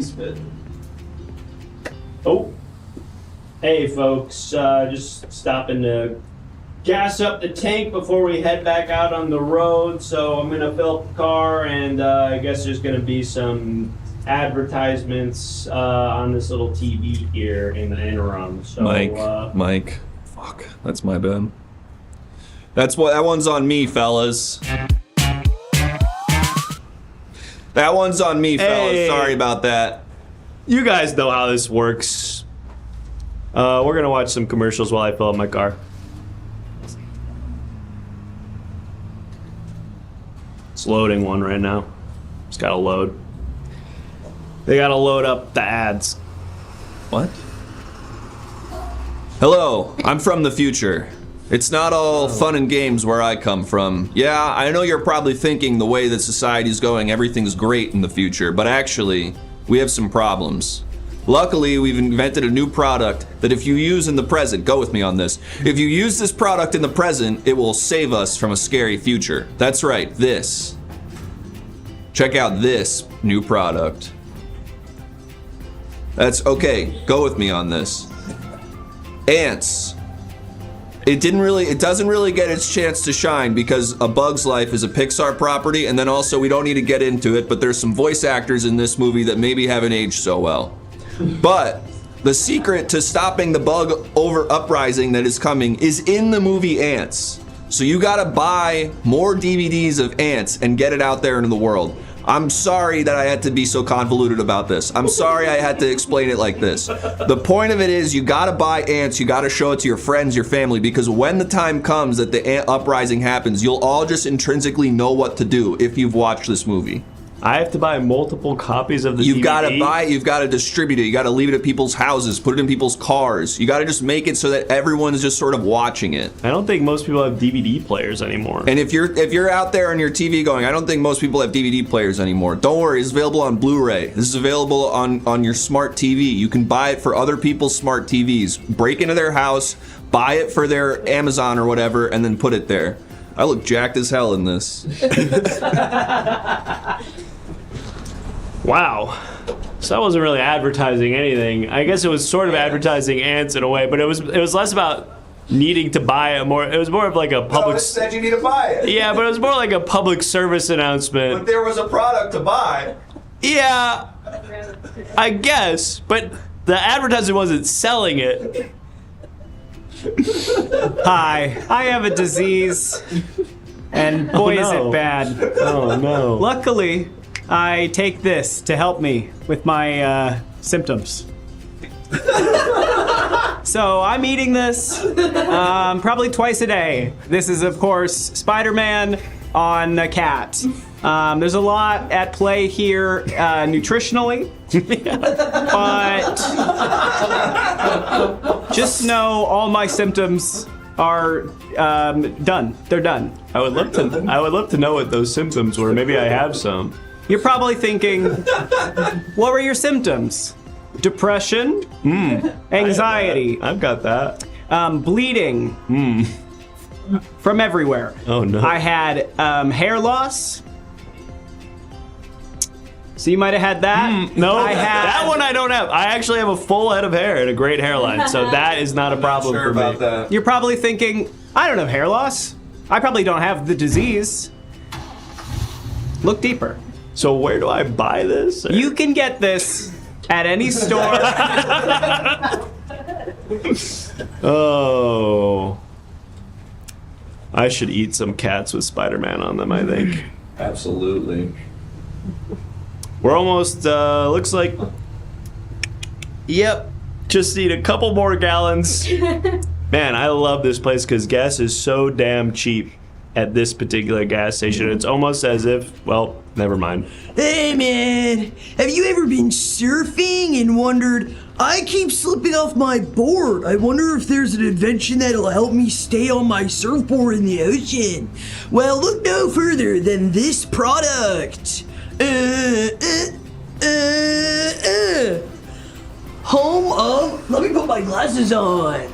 these fit. Oh. Hey, folks. Just stopping to gas up the tank before we head back out on the road. So I'm going to fill up the car, and I guess there's going to be some advertisements on this little TV here in the interim. So, Mike. Fuck. That's my bad. That one's on me, fellas. That one's on me, fellas. Hey. Sorry about that. You guys know how this works. We're going to watch some commercials while I fill up my car. It's loading one right now. It's got to load. They got to load up the ads. What? Hello, I'm from the future. It's not all fun and games where I come from. Yeah, I know you're probably thinking the way that society's going, everything's great in the future, but actually, we have some problems. Luckily, we've invented a new product that if you use in the present, go with me on this, if you use this product in the present, it will save us from a scary future. That's right, this. Check out this new product. That's okay, go with me on this. Ants. It doesn't really get its chance to shine because A Bug's Life is a Pixar property, and then also we don't need to get into it, but there's some voice actors in this movie that maybe haven't aged so well. But the secret to stopping the bug uprising that is coming is in the movie Ants. So you gotta buy more DVDs of Ants and get it out there into the world. I'm sorry that I had to be so convoluted about this. I'm sorry I had to explain it like this. The point of it is you gotta buy Ants, you gotta show it to your friends, your family, because when the time comes that the ant uprising happens, you'll all just intrinsically know what to do if you've watched this movie. I have to buy multiple copies of the You've DVD? got to buy it, you've got to distribute it, you got to leave it at people's houses, put it in people's cars. You got to just make it so that everyone's just sort of watching it. I don't think most people have DVD players anymore. And if you're out there on your TV going, I don't think most people have DVD players anymore. Don't worry, it's available on Blu-ray. This is available on your smart TV. You can buy it for other people's smart TVs. Break into their house, buy it for their Amazon or whatever, and then put it there. I look jacked as hell in this. Wow. So that wasn't really advertising anything. I guess it was sort of advertising Ants in a way, but it was less about needing to buy it more. It was more of like a public. No, it said you need to buy it. Yeah, but it was more like a public service announcement. But there was a product to buy. Yeah, I guess, but the advertising wasn't selling it. Hi, I have a disease, and boy is it bad. Oh no. Luckily, I take this to help me with my symptoms. So I'm eating this probably twice a day. This is, of course, Spider-Man on a cat. There's a lot at play here nutritionally, but just know all my symptoms are done. They're done. I would love to know what those symptoms were. Maybe I have some. You're probably thinking, what were your symptoms? Depression, anxiety, I've got that. bleeding from everywhere. Oh no. I had hair loss. So you might have had that. No, I had that one I don't have. I actually have a full head of hair and a great hairline, so that is not a problem Sure for me. about that. You're probably thinking, I don't have hair loss. I probably don't have the disease. Look deeper. So where do I buy this? You can get this at any store. Oh. I should eat some cats with Spider-Man on them, I think. Absolutely. We're almost, looks like, yep, just need a couple more gallons. Man, I love this place because gas is so damn cheap at this particular gas station. It's almost as if, well, never mind. Hey man, have you ever been surfing and wondered, I keep slipping off my board. I wonder if there's an invention that'll help me stay on my surfboard in the ocean. Well, look no further than this product. Home of, let me put my glasses on.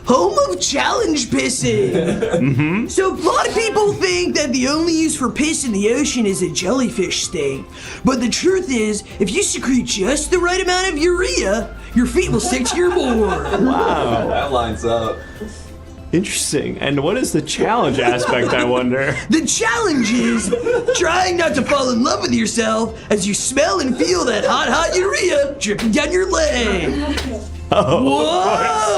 home of challenge pissing. So a lot of people think that the only use for piss in the ocean is a jellyfish sting. But the truth is, if you secrete just the right amount of urea, your feet will stick to your board. Wow. That lines up. Interesting. And what is the challenge aspect, I wonder? The challenge is trying not to fall in love with yourself as you smell and feel that hot urea dripping down your leg. Whoa!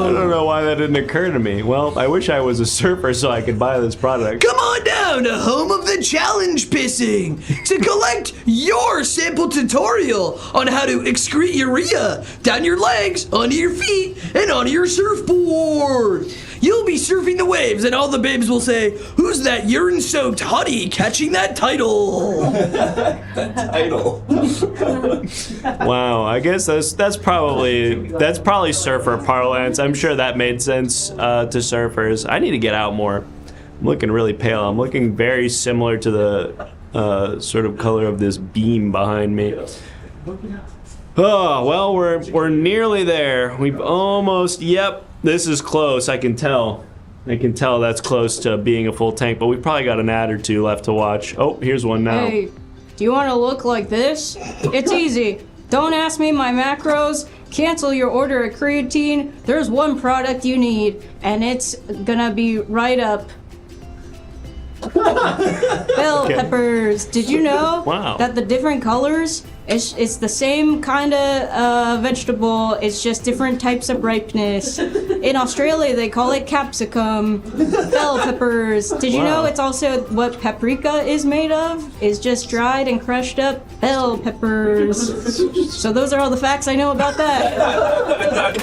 I don't know why that didn't occur to me. Well, I wish I was a surfer so I could buy this product. Come on down to Home of the Challenge Pissing to collect your sample tutorial on how to excrete urea down your legs, onto your feet, and onto your surfboard. You'll be surfing the waves and all the babes will say, "Who's that urine-soaked hottie catching that title?" That title. Wow, I guess that's probably surfer parlance. I'm sure that made sense to surfers. I need to get out more. I'm looking really pale. I'm looking very similar to the sort of color of this beam behind me. Oh, well, we're nearly there. We've almost, yep, this is close, I can tell. I can tell that's close to being a full tank, but we've probably got an ad or two left to watch. Oh, here's one now. Hey, do you want to look like this? It's easy. Don't ask me my macros. Cancel your order of creatine. There's one product you need, and it's gonna be right up. Bell peppers. Did you know that the different colors, it's the same kind of vegetable, it's just different types of ripeness. In Australia, they call it capsicum. Bell peppers. Did you know it's also what paprika is made of? Is just dried and crushed up bell peppers. So those are all the facts I know about that.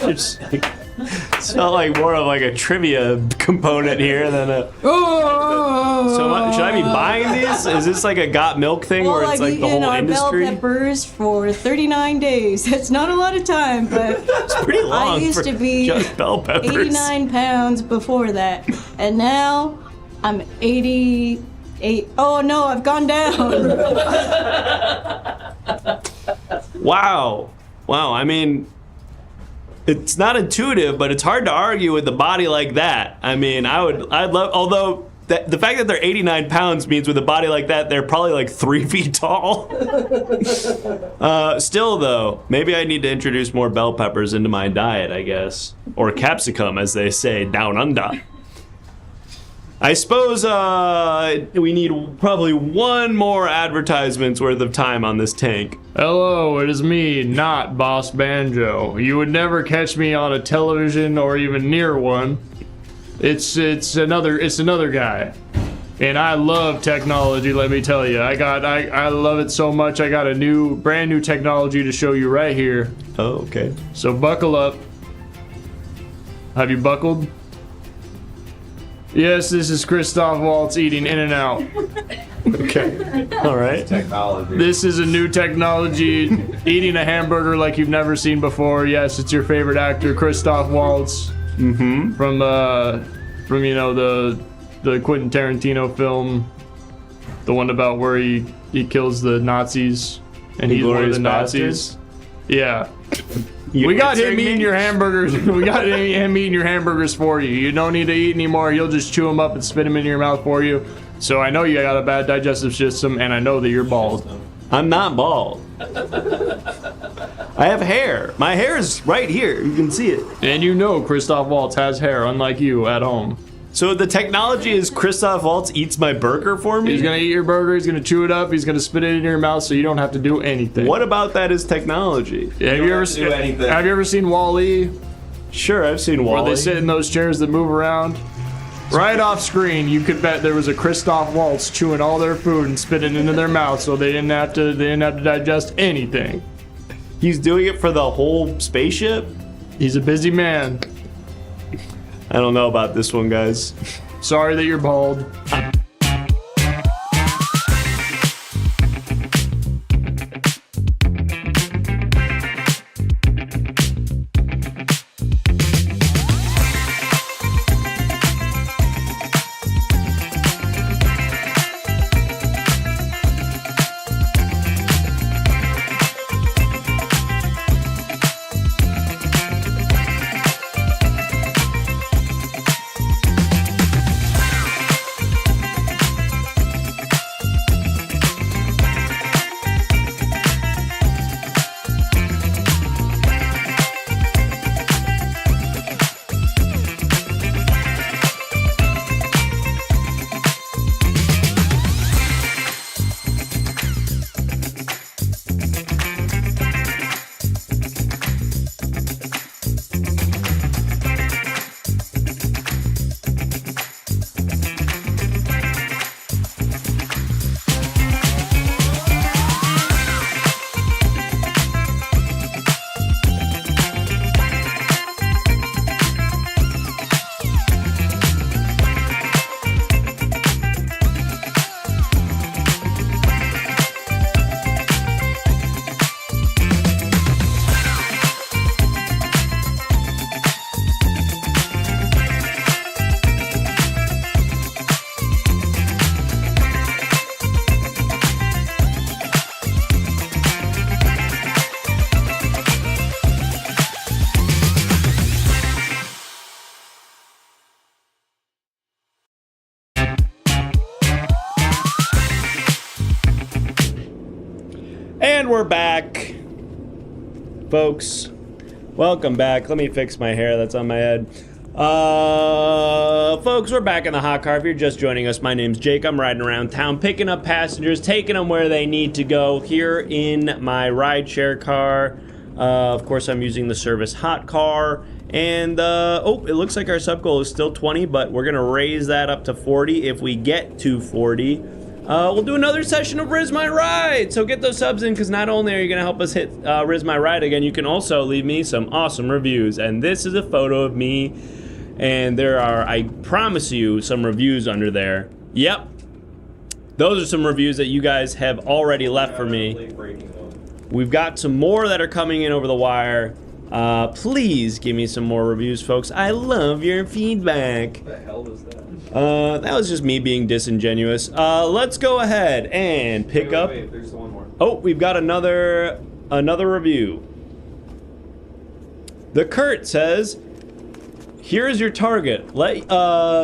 It's not like more of like a trivia component here than a. So should I be buying these? Is this like a got milk thing where it's like the whole industry? Bell peppers for 39 days. That's not a lot of time, but it's pretty long. I used to be just bell peppers. 89 pounds before that, and now I'm 88. Oh no, I've gone down. Wow. I mean, it's not intuitive, but it's hard to argue with a body like that. I mean, I'd love, although the fact that they're 89 pounds means with a body like that, they're probably like 3 feet tall. Still though, maybe I need to introduce more bell peppers into my diet, I guess. Or capsicum, as they say, down under. I suppose we need probably one more advertisement's worth of time on this tank. Hello, it is me, not Boss Banjo. You would never catch me on a television or even near one. It's another guy. And I love technology, let me tell you. I love it so much. I got a brand new technology to show you right here. Oh, okay. So buckle up. Have you buckled? Yes, this is Christoph Waltz eating In-N-Out. Okay. All right. Technology. This is a new technology, eating a hamburger like you've never seen before. Yes, it's your favorite actor, Christoph Waltz. Mm-hmm. From you know, the Quentin Tarantino film, the one about where he kills the Nazis and he's one of the Nazis. Yeah. We got him eating your hamburgers. We got him eating your hamburgers for you. You don't need to eat anymore. He'll just chew them up and spit them into your mouth for you. So I know you got a bad digestive system, and I know that you're bald. I'm not bald. I have hair. My hair is right here. You can see it. And you know Christoph Waltz has hair, unlike you at home. So the technology is Christoph Waltz eats my burger for me? He's gonna eat your burger, he's gonna chew it up, he's gonna spit it in your mouth so you don't have to do anything. What about that is technology? Have you ever seen Wall-E? Sure, I've seen Wall-E. Where they sit in those chairs that move around? Right off screen, you could bet there was a Christoph Waltz chewing all their food and spitting it into their mouth so they didn't have to digest anything. He's doing it for the whole spaceship? He's a busy man. I don't know about this one, guys. Sorry that you're bald. we're back, folks. Welcome back. Let me fix my hair that's on my head. Folks, we're back in the hot car. If you're just joining us, my name's Jake. I'm riding around town, picking up passengers, taking them where they need to go here in my rideshare car. Of course, I'm using the service hot car. And, oh, it looks like our sub goal is still 20, but we're gonna raise that up to 40 if we get to 40. We'll do another session of Rizz My Ride, so get those subs in, because not only are you going to help us hit Rizz My Ride again, you can also leave me some awesome reviews. And this is a photo of me, and there are, I promise you, some reviews under there. Yep. Those are some reviews that you guys have already left for me. We've got some more that are coming in over the wire. Please give me some more reviews, folks. I love your feedback. What the hell was that? That was just me being disingenuous. Let's go ahead and pick up. Wait, there's one more. Oh, we've got another review. The Kurt says, "Here's your target. Let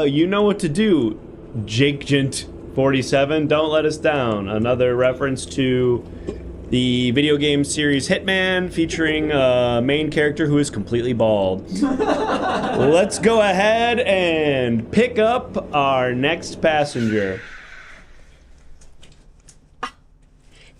you know what to do, JakeGent47. Don't let us down." Another reference to the video game series Hitman, featuring a main character who is completely bald. Let's go ahead and pick up our next passenger.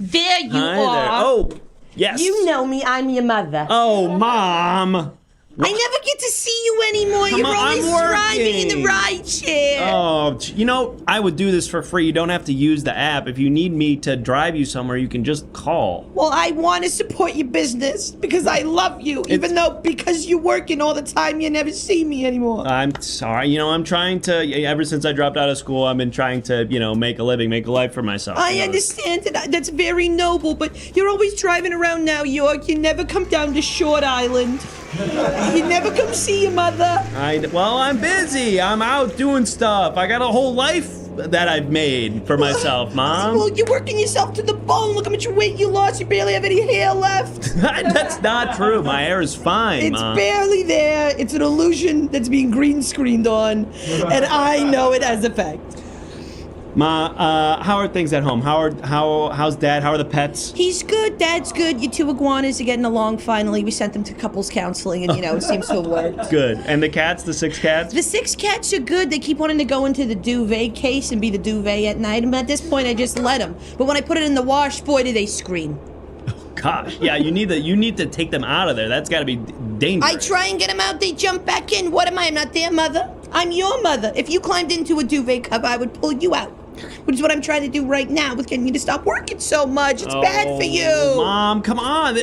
There you Hi are. there. Oh, yes. You know me. I'm your mother. Oh, Mom. I never get to see you anymore. Come You're on, always I'm driving in the working. ride chair. Oh, you know, I would do this for free. You don't have to use the app. If you need me to drive you somewhere, you can just call. Well, I want to support your business because I love you, even though because you're working all the time, you never see me anymore. I'm sorry. You know, I'm trying to, ever since I dropped out of school, I've been trying to, you know, make a living, make a life for myself. I you know? understand that. That's very noble, but you're always driving around New York. You never come down to Short Island. You never come see your mother. Well, I'm busy. I'm out doing stuff. I got a whole life that I've made for myself, Mom. Well, you're working yourself to the bone. Look how much weight you lost. You barely have any hair left. That's not true. My hair is fine, It's Mom. barely there. It's an illusion that's being green screened on, and I know it as a fact. Ma, how are things at home? How's Dad? How are the pets? He's good. Dad's good. Your two iguanas are getting along finally. We sent them to couples counseling, and it seems to have worked. Good. And the cats, the 6 cats? The 6 cats are good. They keep wanting to go into the duvet case and be the duvet at night. And at this point, I just let them. But when I put it in the wash, boy, do they scream. Gosh, yeah, you need to take them out of there. That's got to be dangerous. I try and get them out. They jump back in. What am I? I'm not their mother. I'm your mother. If you climbed into a duvet cover, I would pull you out. Which is what I'm trying to do right now with getting you to stop working so much. It's bad for you. Mom, come on.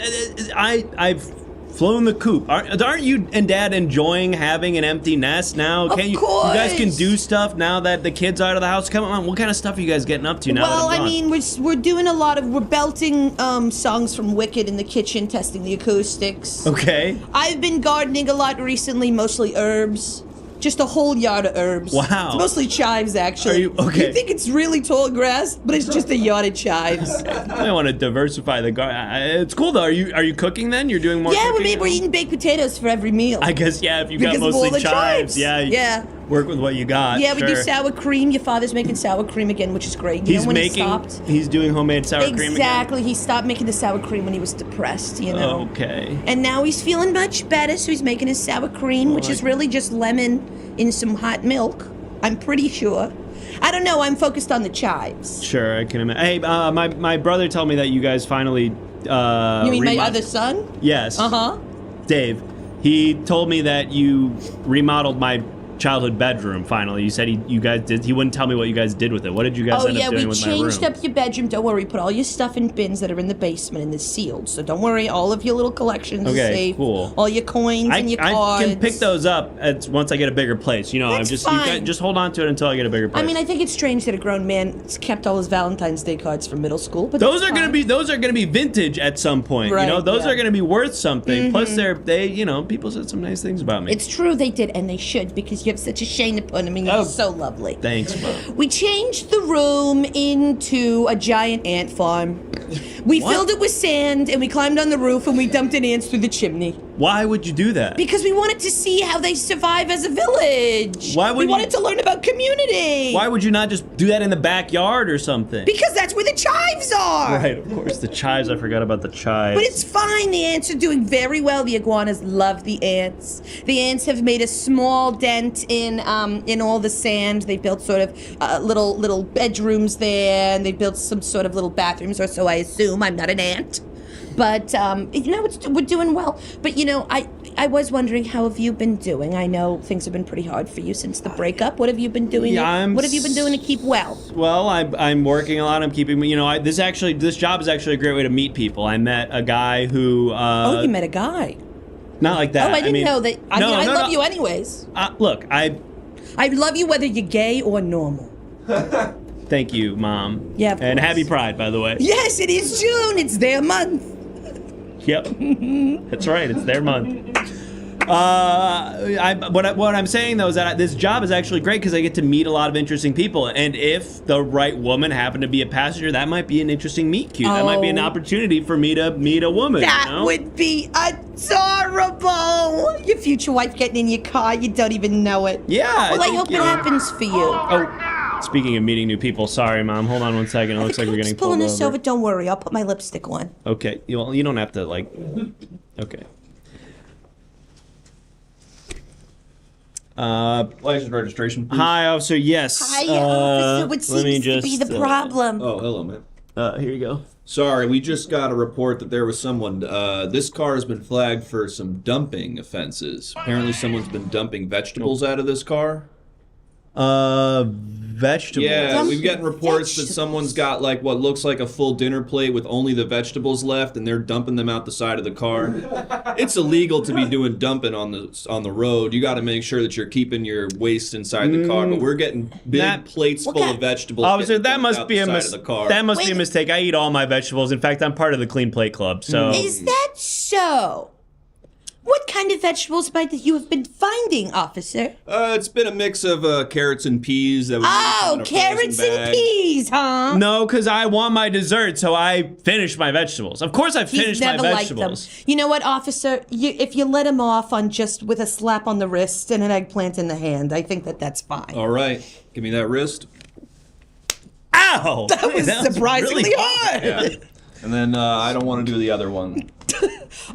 I've flown the coop. Aren't you and Dad enjoying having an empty nest now? Of course. You guys can do stuff now that the kids are out of the house. Come on, what kind of stuff are you guys getting up to now? Well, that I'm I gone? mean, we're doing a lot of, we're belting songs from Wicked in the kitchen, testing the acoustics. Okay. I've been gardening a lot recently, mostly herbs. Just a whole yard of herbs. Wow. It's mostly chives, actually. Are you- okay. You think it's really tall grass, but it's just a yard of chives. I want to diversify the garden. It's cool though. Are you cooking then? You're doing more. Yeah, cooking we're eating baked potatoes for every meal. I guess yeah. If you got Because of all mostly the chives, chives. yeah. Yeah. Work with what you got. Yeah, we do sure. sour cream. Your father's making sour cream again, which is great. You know when he stopped? He's doing homemade sour cream again. Exactly. He stopped making the sour cream when he was depressed, Okay. And now he's feeling much better, so he's making his sour cream, which is really just lemon in some hot milk. I'm pretty sure. I don't know. I'm focused on the chives. Sure, I can imagine. Hey, my brother told me that you guys finally. You mean my other son? Yes. Uh-huh. Dave. He told me that you remodeled my childhood bedroom. Finally, you said you guys did. He wouldn't tell me what you guys did with it. What did you guys end up doing with my room? We changed up your bedroom. Don't worry. Put all your stuff in bins that are in the basement and it's sealed. So don't worry. All of your little collections are safe. Cool. All your coins and your cards. I can pick those up once I get a bigger place. You know, That's I'm just fine. just hold on to it until I get a bigger place. I mean, I think it's strange that a grown man's kept all his Valentine's Day cards from middle school, but those that's are gonna be vintage at some point. Right, you know, those yeah. are gonna be worth something. Plus, people said some nice things about me. It's true they did, and they should, because you have such a shame to put them in. You're so lovely. Thanks, Mom. We changed the room into a giant ant farm. We filled it with sand, and we climbed on the roof, and we dumped in ants through the chimney. Why would you do that? Because we wanted to see how they survive as a village. We wanted to learn about community. Why would you not just do that in the backyard or something? Because that's where the chives are. Right, of course, the chives. I forgot about the chives. But it's fine. The ants are doing very well. The iguanas love the ants. The ants have made a small dent in all the sand. They built sort of little bedrooms there, and they built some sort of little bathrooms, or so I assume. I'm not an ant. But, we're doing well. But, I was wondering, how have you been doing? I know things have been pretty hard for you since the breakup. What have you been doing? What have you been doing to keep well? Well, I'm working a lot. I'm keeping, this job is actually a great way to meet people. I met a guy who... you met a guy? Not like that. Oh, I didn't know that. I love you anyways. Look, I love you whether you're gay or normal. Thank you, Mom. Yeah, of And course. happy Pride, by the way. Yes, it is June. It's their month. Yep. That's right. It's their month. What I'm saying, though, is that this job is actually great because I get to meet a lot of interesting people. And if the right woman happened to be a passenger, that might be an interesting meet cute. That might be an opportunity for me to meet a woman. That would be adorable. Your future wife getting in your car, you don't even know it. Yeah. Well, I hope it happens for you. Oh, speaking of meeting new people, sorry, Mom. Hold on one second. It looks like we're getting pulled pulling us over. over. Don't worry, I'll put my lipstick on. Okay. Well, you don't have to, okay. License registration, please. Hi, officer. Yes. Hi, officer. What seems to be the problem? Oh, hello, man. Here you go. Sorry, we just got a report that there was someone. This car has been flagged for some dumping offenses. Apparently, someone's been dumping vegetables out of this car. Vegetables. Yeah, we've gotten reports that someone's got what looks like a full dinner plate with only the vegetables left, and they're dumping them out the side of the car. It's illegal to be doing dumping on the road. You got to make sure that you're keeping your waste inside the car. But we're getting big plates full of vegetables. Officer, that must be a mistake. That must be a mistake. I eat all my vegetables. In fact, I'm part of the Clean Plate Club. So is that so? What kind of vegetables might you have been finding, officer? It's been a mix of carrots and peas. That was carrots and peas, huh? No, because I want my dessert, so I finished my vegetables. Of course I finished my vegetables. Liked them. You know what, officer? If you let him off on just with a slap on the wrist and an eggplant in the hand, I think that's fine. All right. Give me that wrist. Ow! That was surprisingly really hard. Yeah. And then I don't want to do the other one.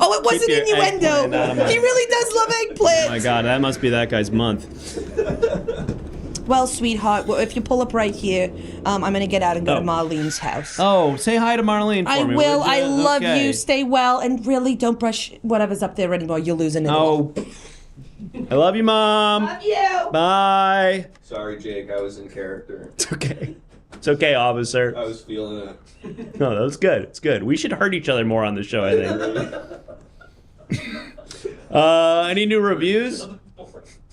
Oh, it wasn't innuendo. He really does love eggplant. Oh my God, that must be that guy's month. Well, sweetheart, if you pull up right here, I'm going to get out and go to Marlene's house. Oh, say hi to Marlene for me. I will. I love Okay. you. Stay well. And really, don't brush whatever's up there anymore. You're losing it all. I love you, Mom. Love you. Bye. Sorry, Jake. I was in character. It's okay. It's okay, officer. I was feeling it. No, that was good. It's good. We should hurt each other more on the show, I think. Any new reviews?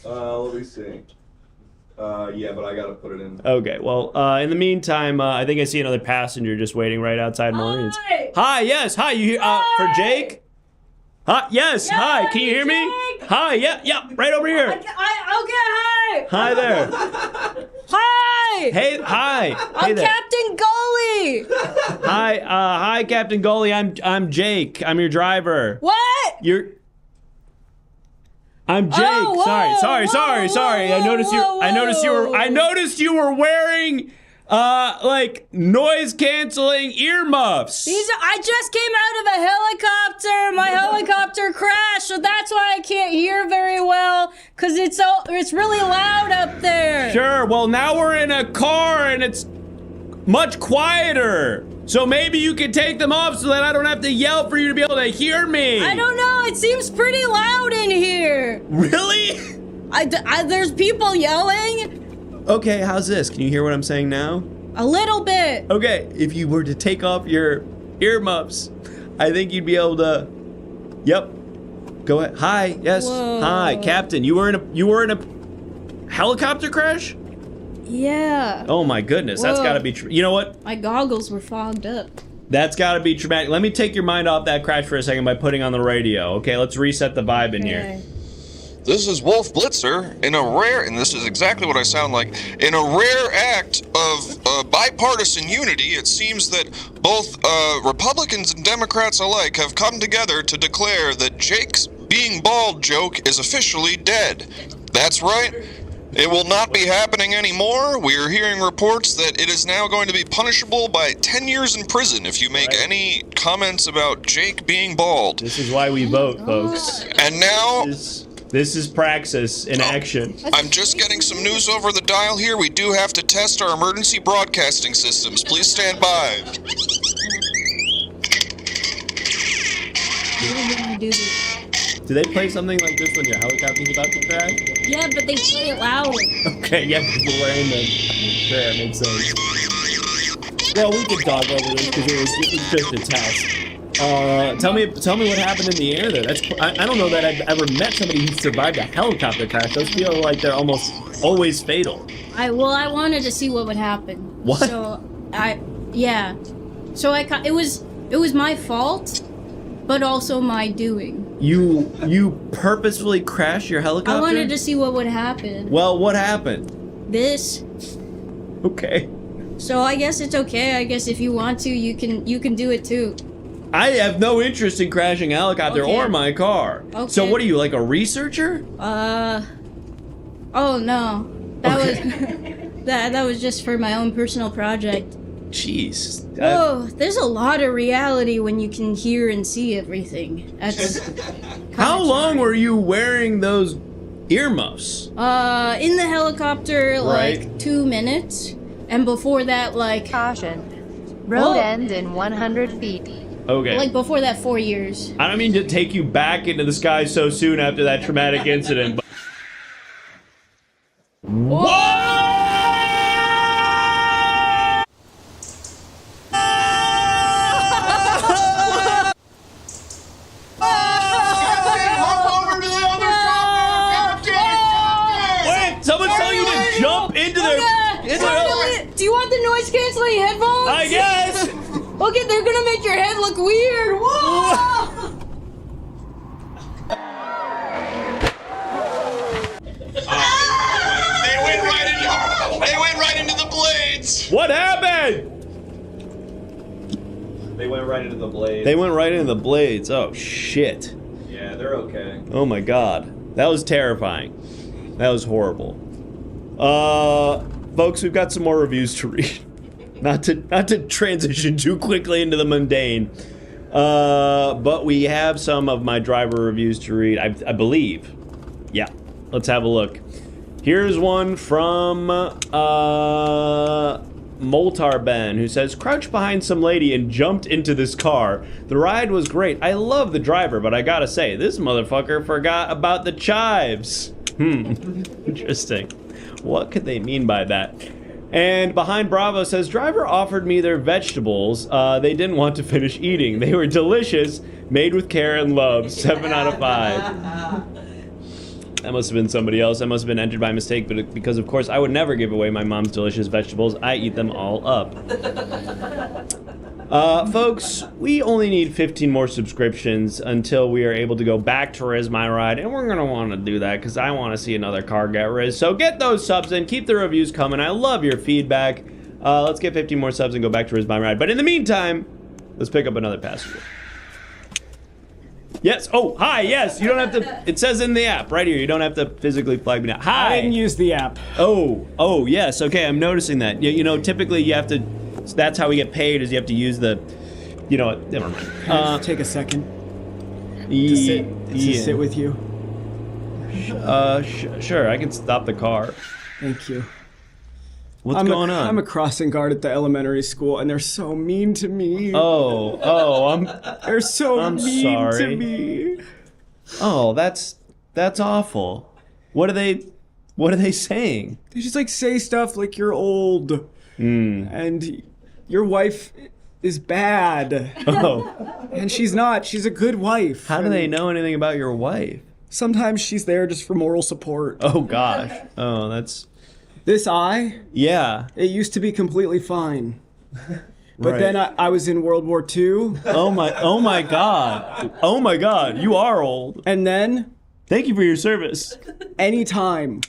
Let me see. Yeah, but I gotta put it in. Okay, well, in the meantime, I think I see another passenger just waiting right outside Maureen's. Hi, yes, hi, you here, for Jake? Hi, yes, hi, can you hear me? Jake. Hi, yeah, right over here. Okay, hi. Hi there. Hi. Hey, hi. Hey I'm there. Captain Goalie. Hi, Captain Goalie. I'm Jake. I'm your driver. What? I'm Jake. Oh, whoa, Sorry. whoa, I noticed you were wearing noise canceling earmuffs. I just came out of a helicopter. My helicopter crashed, so that's why I can't hear very well, cause it's really loud up there. Sure. Well, now we're in a car and it's much quieter. So maybe you could take them off so that I don't have to yell for you to be able to hear me. I don't know. It seems pretty loud in here. Really? There's people yelling. Okay, how's this? Can you hear what I'm saying now? A little bit. Okay, if you were to take off your earmuffs, I think you'd be able to. Yep. Go ahead. Hi. Yes. Whoa. Hi, Captain. You were in a helicopter crash? Yeah. Oh my goodness, that's got to be true. You know what? My goggles were fogged up. That's got to be traumatic. Let me take your mind off that crash for a second by putting on the radio. Okay, let's reset the vibe in here. This is Wolf Blitzer and this is exactly what I sound like. In a rare act of bipartisan unity, it seems that both Republicans and Democrats alike have come together to declare that Jake's being bald joke is officially dead. That's right. It will not be happening anymore. We are hearing reports that it is now going to be punishable by 10 years in prison if you make any comments about Jake being bald. This is why we vote, folks. And now... This is Praxis in action. I'm just getting some news over the dial here. We do have to test our emergency broadcasting systems. Please stand by. Do they play something like this when your helicopter's about to crash? Yeah, but they play it loud. Okay, yeah, because we're wearing them. Sure, it makes sense. Well, we could talk over this because it was just a test. Tell me what happened in the air there. I don't know that I've ever met somebody who survived a helicopter crash. Those feel like they're almost always fatal. I wanted to see what would happen. What? So it was my fault, but also my doing. You purposefully crashed your helicopter? I wanted to see what would happen. Well, what happened? This. Okay. So I guess it's okay. I guess if you want to, you can do it too. I have no interest in crashing a helicopter or my car. Okay. So what are you, like a researcher? Oh no. That was just for my own personal project. Jeez. Oh, there's a lot of reality when you can hear and see everything. That's How long were you wearing those earmuffs? In the helicopter, Right. like 2 minutes. And before that, like... Caution. Road ends in 100 feet. Okay. Like before that, 4 years. I don't mean to take you back into the sky so soon after that traumatic incident, but... Whoa! Do you want the noise canceling headphones? I guess! Okay, they're gonna make your head look weird. Whoa! They went right into the blades! What happened? They went right into the blades. They went right into the blades. Oh, shit. Yeah, they're okay. Oh my god. That was terrifying. That was horrible. Folks, we've got some more reviews to read. Not to transition too quickly into the mundane. But we have some of my driver reviews to read, I believe. Yeah, let's have a look. Here's one from Moltar Ben, who says, crouched behind some lady and jumped into this car. The ride was great. I love the driver, but I gotta say, this motherfucker forgot about the chives. Interesting. What could they mean by that? And Behind Bravo says, driver offered me their vegetables. They didn't want to finish eating. They were delicious, made with care and love. 7 out of 5. That must have been somebody else. That must have been entered by mistake, but because of course I would never give away my mom's delicious vegetables. I eat them all up. Folks, we only need 15 more subscriptions until we are able to go back to Rizz My Ride, and we're gonna want to do that because I want to see another car get Rizz. So get those subs in, keep the reviews coming. I love your feedback. Let's get 15 more subs and go back to Rizz My Ride. But in the meantime, let's pick up another passenger. Yes. Oh, hi. Yes. You don't have to. It says in the app right here. You don't have to physically flag me down. Hi. I didn't use the app. Oh, yes. Okay, I'm noticing that. You know, typically you have to. That's how we get paid. Is you have to use the. You know what? Never mind. Take a second to sit with you. Sure. I can stop the car. Thank you. What's going on? I'm a crossing guard at the elementary school, and they're so mean to me. They're so mean sorry. to me. Oh, that's awful. What are they saying? They just like say stuff like you're old, and your wife is bad. Oh, and she's not. She's a good wife. How do they know anything about your wife? Sometimes she's there just for moral support. Oh gosh. Oh, that's. This eye? Yeah. It used to be completely fine. But Right. then I was in World War II. Oh my god. Oh my god, you are old. And then, Thank you for your service. anytime.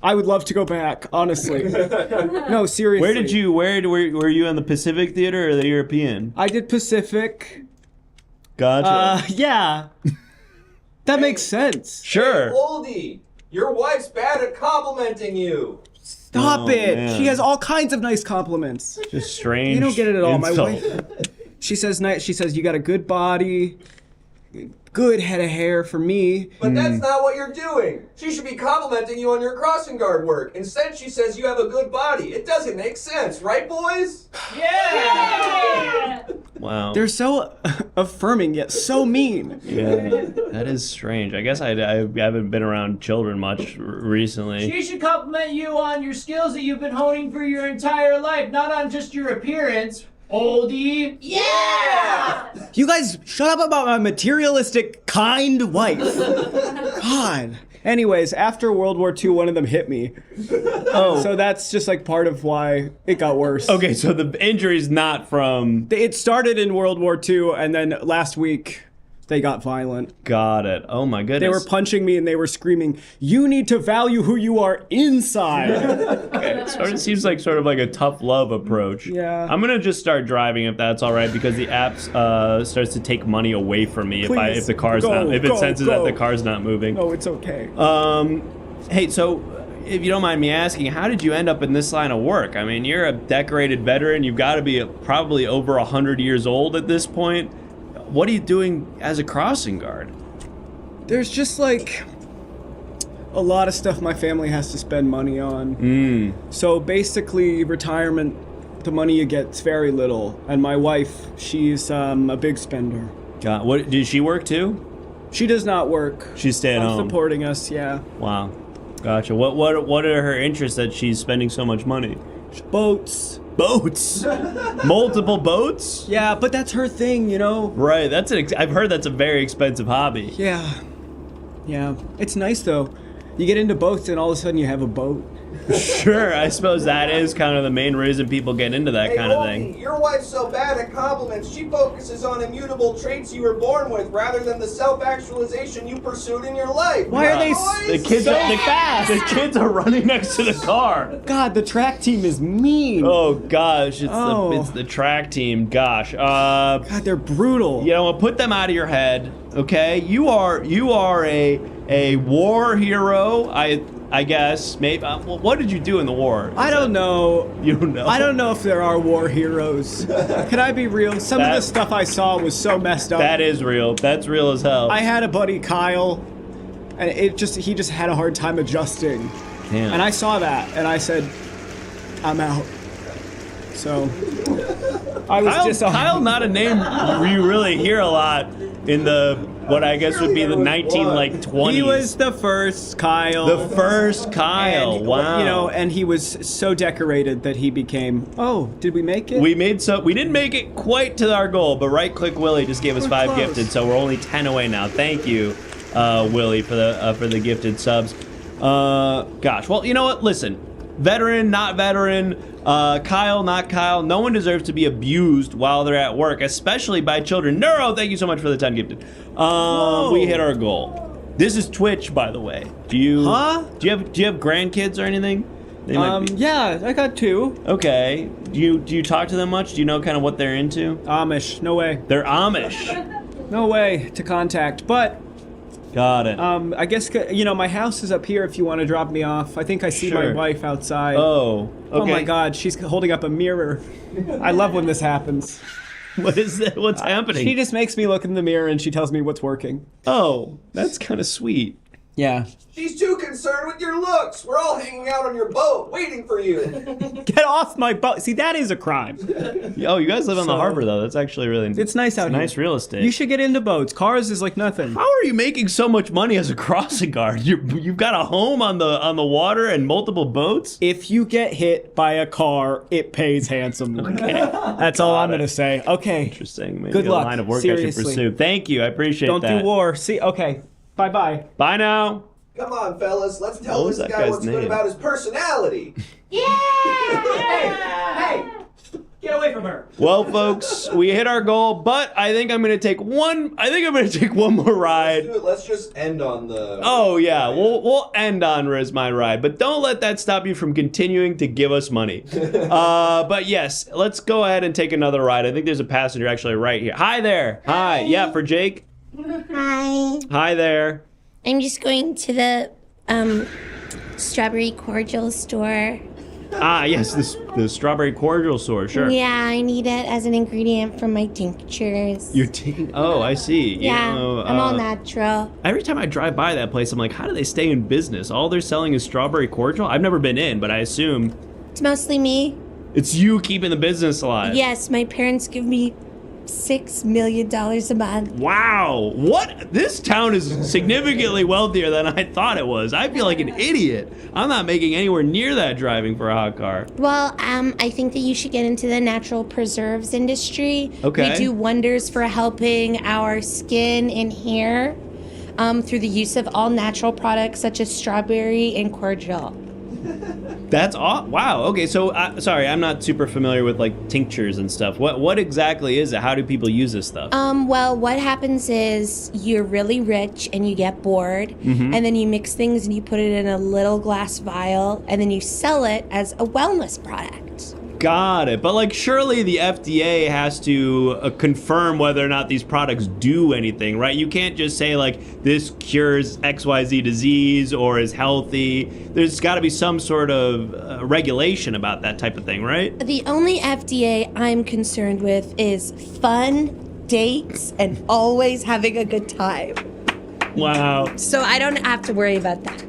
I would love to go back, honestly. No, seriously. Were you in the Pacific Theater or the European? I did Pacific. Gotcha. Yeah. That makes sense. Sure. Hey, Oldie, your wife's bad at complimenting you. Stop it. man. She has all kinds of nice compliments. Just strange. You don't get it at all. My insult. wife. She says you got a good body, good head of hair for me. But that's not what you're doing. She should be complimenting you on your crossing guard work. Instead, she says you have a good body. It doesn't make sense, right, boys? Wow. They're so affirming yet so mean. Yeah, that is strange. I guess I haven't been around children much recently. She should compliment you on your skills that you've been honing for your entire life, not on just your appearance. Oldie. You guys shut up about my materialistic, kind wife. God. Anyways, after World War II, one of them hit me. Oh. So that's just like part of why it got worse. Okay, so the injury's not from... It started in World War II, and then last week they got violent. Got it. Oh my goodness. They were punching me and they were screaming, "You need to value who you are inside." It sort of seems like a tough love approach. Yeah. I'm gonna just start driving if that's all right, because the app starts to take money away from me Please, if the car's go, not, if it go, senses go. that the car's not moving. Oh, it's okay. Hey, so if you don't mind me asking, how did you end up in this line of work? I mean, you're a decorated veteran. You've got to be probably over 100 years old at this point. What are you doing as a crossing guard? There's just like a lot of stuff my family has to spend money on. So basically, retirement, the money you get is very little. And my wife, she's a big spender. God, what did she work too? She does not work. She's staying home. Supporting us, yeah. Wow, gotcha. What are her interests that she's spending so much money? Boats. Boats, multiple boats. Yeah, but that's her thing, you know. Right. I've heard that's a very expensive hobby. Yeah. It's nice though. You get into boats and all of a sudden you have a boat. Sure, I suppose that is kind of the main reason people get into that kind of thing. Your wife's so bad at compliments, she focuses on immutable traits you were born with rather than the self-actualization you pursued in your life. Why are they The kids the kids are running next to the car. God, the track team is mean. Oh gosh, it's the track team. Gosh. God, they're brutal. You know, put them out of your head, okay? You are a war hero. I guess maybe. What did you do in the war? I don't know. You don't know? I don't know if there are war heroes. Can I be real? Some of the stuff I saw was so messed up. That is real. That's real as hell. I had a buddy, Kyle, and he just had a hard time adjusting. Damn. And I saw that, and I said, I'm out. So I was Kyle, not a name you really hear a lot in the what I guess would be the 1920s. He was the first Kyle. The first Kyle. And, wow. You know, and he was so decorated that he became. Oh, did we make it? We didn't make it quite to our goal, but Right Click Willie just gave us 5 close. gifted, so we're only 10 away now. Thank you, Willie, for the gifted subs. Gosh, well, you know what? Listen, veteran, not veteran. Kyle, not Kyle. No one deserves to be abused while they're at work, especially by children. Neuro, thank you so much for the 10 gifted. We hit our goal. This is Twitch, by the way. Do you have grandkids or anything? They might be. Yeah, I got 2. Okay. Do you talk to them much? Do you know kind of what they're into? Amish, no way. They're Amish. No way to contact, but Got it. I guess, you know, my house is up here if you want to drop me off. I think I see my Sure. wife outside. Oh, okay. Oh my God, she's holding up a mirror. I love when this happens. What is that? What's happening? She just makes me look in the mirror and she tells me what's working. Oh, that's kind of sweet. Yeah. She's too concerned with your looks. We're all hanging out on your boat, waiting for you. Get off my boat. See, that is a crime. Oh, you guys live on the harbor, though. That's actually really... It's nice out here. Nice real estate. You should get into boats. Cars is like nothing. How are you making so much money as a crossing guard? You've got a home on the water and multiple boats? If you get hit by a car, it pays handsomely. Okay. That's all I'm going to say. Okay. Interesting. Maybe Good luck. a line of work I Seriously. should pursue. Thank you. I appreciate Don't that. do war. See, okay. Bye-bye. Bye now. Come on, fellas. Let's tell What was this that guy guy's what's name? good about his personality. Hey! Get away from her. Well, folks, we hit our goal, but I think I'm going to take one more ride. Let's just end on the... Oh yeah, we'll end on Rizz My Ride, but don't let that stop you from continuing to give us money. But yes, let's go ahead and take another ride. I think there's a passenger actually right here. Hi there. Hi. Yeah, for Jake. Hi. Hi there. I'm just going to the strawberry cordial store. Ah, yes, the strawberry cordial store, sure. Yeah, I need it as an ingredient for my tinctures. Oh, I see. Yeah, You know, I'm all natural. Every time I drive by that place, I'm like, how do they stay in business? All they're selling is strawberry cordial? I've never been in, but I assume It's mostly me. it's you keeping the business alive. Yes, my parents give me $6 million a month. Wow. What? This town is significantly wealthier than I thought it was. I feel like an idiot. I'm not making anywhere near that driving for a hot car. Well, I think that you should get into the natural preserves industry. Okay. We do wonders for helping our skin and hair through the use of all natural products such as strawberry and cordial. That's all. Wow. Okay. So, sorry, I'm not super familiar with like tinctures and stuff. What exactly is it? How do people use this stuff? Well, what happens is you're really rich and you get bored, and then you mix things and you put it in a little glass vial, and then you sell it as a wellness product. Got it. But like, surely the FDA has to confirm whether or not these products do anything, right? You can't just say like this cures XYZ disease or is healthy. There's got to be some sort of regulation about that type of thing, right? The only FDA I'm concerned with is fun, dates, and always having a good time. Wow. So I don't have to worry about that.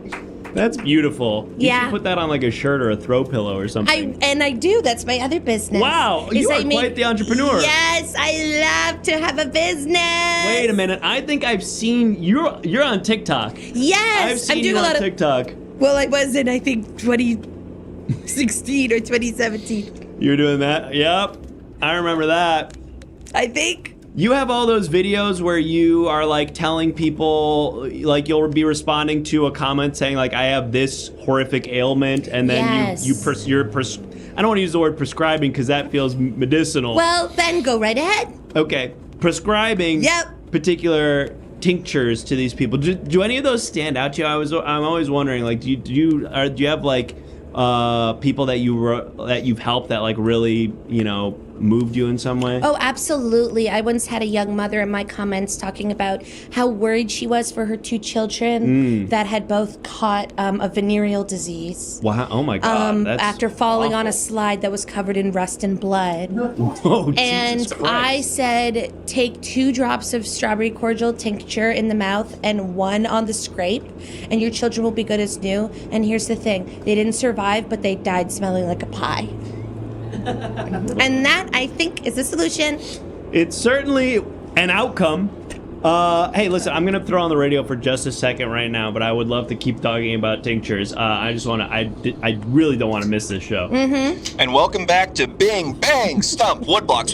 That's beautiful. You Yeah. should put that on like a shirt or a throw pillow or something. I do. That's my other business. Wow, you are quite the entrepreneur. Yes, I love to have a business. Wait a minute. I think I've seen you're on TikTok. Yes, I've seen I'm doing you a lot on TikTok. Well, I was in I think 2016 or 2017. You're doing that? Yep. I remember that. I think. You have all those videos where you are like telling people, like you'll be responding to a comment saying like, I have this horrific ailment, and then Yes. I don't want to use the word prescribing because that feels medicinal. Well, then go right ahead. Okay, prescribing Yep. particular tinctures to these people. Do any of those stand out to you? I'm always wondering, like, do you have like people that you've helped that like really, you know, moved you in some way? Oh, absolutely. I once had a young mother in my comments talking about how worried she was for her two children that had both caught a venereal disease. Wow! Oh my God! That's After falling on a awful. slide that was covered in rust and blood. Oh, And Jesus Christ. I said, take 2 drops of strawberry cordial tincture in the mouth and 1 on the scrape, and your children will be good as new. And here's the thing, they didn't survive, but they died smelling like a pie. And that, I think, is the solution. It's certainly an outcome. Hey, listen, I'm gonna throw on the radio for just a second right now, but I would love to keep talking about tinctures. I really don't want to miss this show. And welcome back to Bing, Bang, Stump, Woodblocks,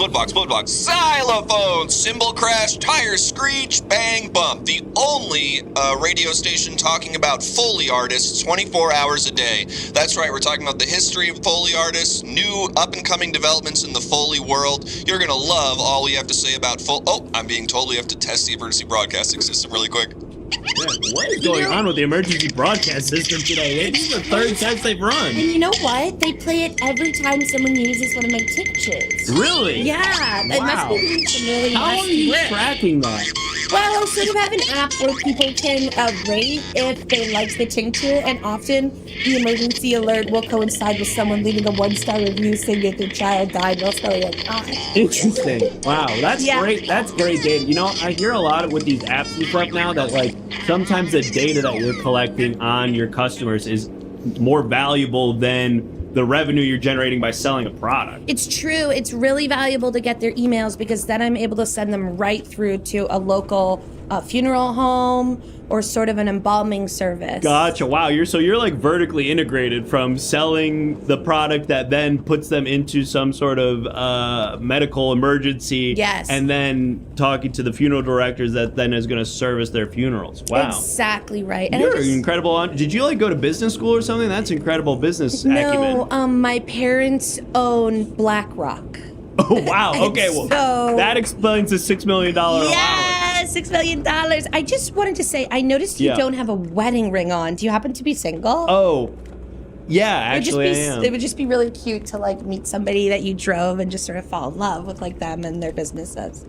Xylophone, Cymbal Crash, Tire Screech, Bang, Bump. The only radio station talking about Foley artists 24 hours a day. That's right, we're talking about the history of Foley artists, new up-and-coming developments in the Foley world. You're gonna love all we have to say about Foley. Oh, I'm being told we have to test the emergency broadcasting system really quick. What is going on with the emergency broadcast system today? This is the 3rd test they've run. And you know what? They play it every time someone uses one of my tinctures. Really? Yeah, it must be doing some really How are nasty you work. tracking that? Well, I sort of have an app where people can rate if they liked the tincture, and often the emergency alert will coincide with someone leaving a 1-star review saying that their child died. They'll say like, Interesting. Wow, that's Yeah. great. That's great data. You know, I hear a lot with these apps and stuff now that like sometimes the data that you're collecting on your customers is more valuable than the revenue you're generating by selling a product. It's true. It's really valuable to get their emails because then I'm able to send them right through to a local funeral home or sort of an embalming service. Gotcha. Wow. You're like vertically integrated from selling the product that then puts them into some sort of medical emergency. Yes. And then talking to the funeral directors that then is going to service their funerals. Wow. Exactly right. And You're incredible. Did you like go to business school or something? That's incredible business acumen. No, my parents own BlackRock. Oh, wow. Okay, well, So- that explains the $6 million allowance. Yes, $6 million. I just wanted to say, I noticed you Yeah. don't have a wedding ring on. Do you happen to be single? Oh, yeah, actually I am. It would just be really cute to like meet somebody that you drove and just sort of fall in love with like them and their businesses.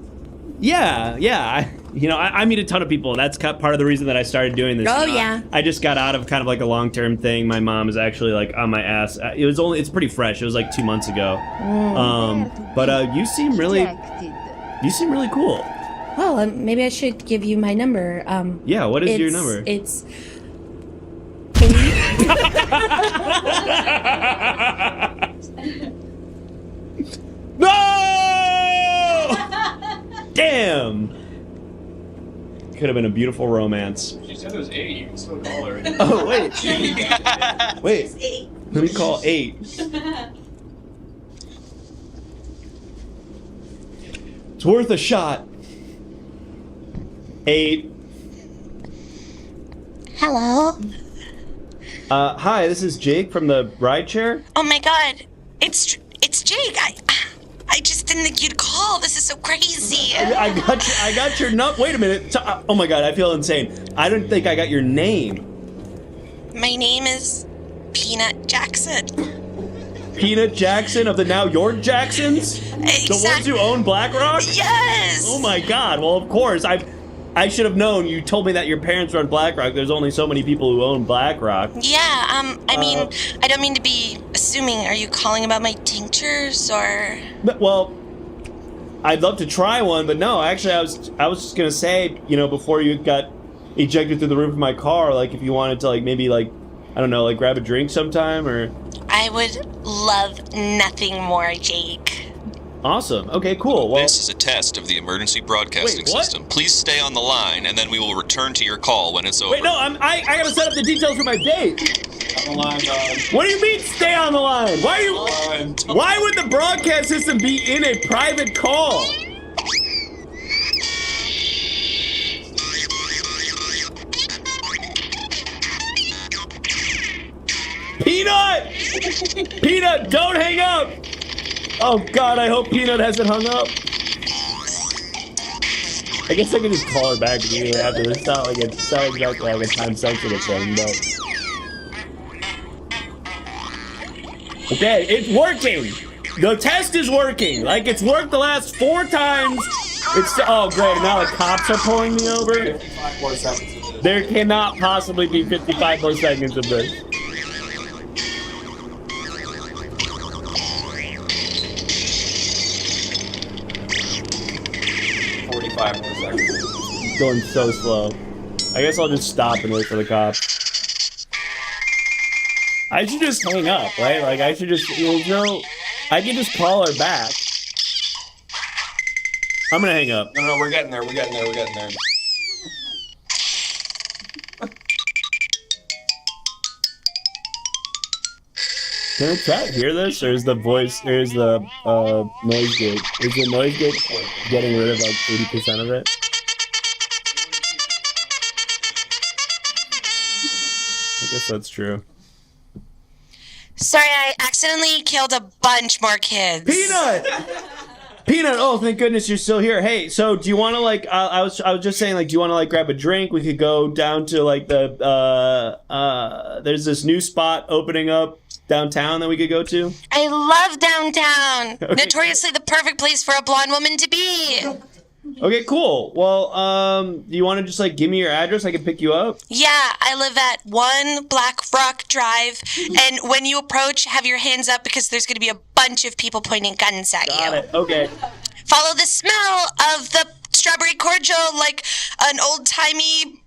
Yeah. I meet a ton of people. That's part of the reason that I started doing this. Oh, yeah. I just got out of kind of like a long-term thing. My mom is actually like on my ass. It's pretty fresh. It was like 2 months ago. But you seem really cool. Well, maybe I should give you my number. Yeah, what is your number? It's... No! Damn! Could have been a beautiful romance. She said it was 8. You can still call her. Oh, wait. Wait. Let me call 8. It's worth a shot. 8. Hello? Hi, this is Jake from the rideshare. Oh my god. It's Jake. I just didn't think you'd call. This is so crazy. I got your Wait a minute. Oh my god, I feel insane. I don't think I got your name. My name is Peanut Jackson. Peanut Jackson of the now York Jacksons? Exactly. The ones who own BlackRock? Yes. Oh my god. Well, of course. I should have known. You told me that your parents run BlackRock. There's only so many people who own BlackRock. Yeah, I mean, I don't mean to be assuming. Are you calling about my tinctures or? Well, I'd love to try one, but no. Actually, I was just gonna say, before you got ejected through the roof of my car, like if you wanted to, like maybe like I don't know, like grab a drink sometime or. I would love nothing more, Jake. Awesome. Okay, cool. Well, This is a test of the emergency broadcasting Wait, what? system. Please stay on the line, and then we will return to your call when it's over. wait, no. I gotta set up the details for my date. On the line, dog. What do you mean, stay on the line? Why would the broadcast system be in a private call? Peanut, don't hang up. Oh God, I hope Peanut hasn't hung up. I guess I can just call her back immediately after this. It's not exactly like a time-sensitive thing, but. Okay, it's working! The test is working! Like, it's worked the last 4 times! Oh great, now the cops are pulling me over? 55 more seconds of this. There cannot possibly be 55 more seconds of this. More seconds. It's going so slow. I guess I'll just stop and wait for the cop. I should just hang up, right? Like, I should just, I can just call her back. I'm gonna hang up. No, we're getting there. Can the chat hear this, or is the noise gate? Is the noise gate getting rid of like 80% of it? I guess that's true. Sorry, I accidentally killed a bunch more kids. Peanut! Oh, thank goodness you're still here. Hey, so do you want to like? I was just saying, like, do you want to like grab a drink? We could go down to like there's this new spot opening up downtown that we could go to. I love downtown. Okay. Notoriously the perfect place for a blonde woman to be. Okay, cool. Well, do you want to just like give me your address? I can pick you up. Yeah, I live at 1 Black Rock Drive, and when you approach, have your hands up because there's going to be a bunch of people pointing guns at you. Got it. Okay. Follow the smell of the strawberry cordial like an old-timey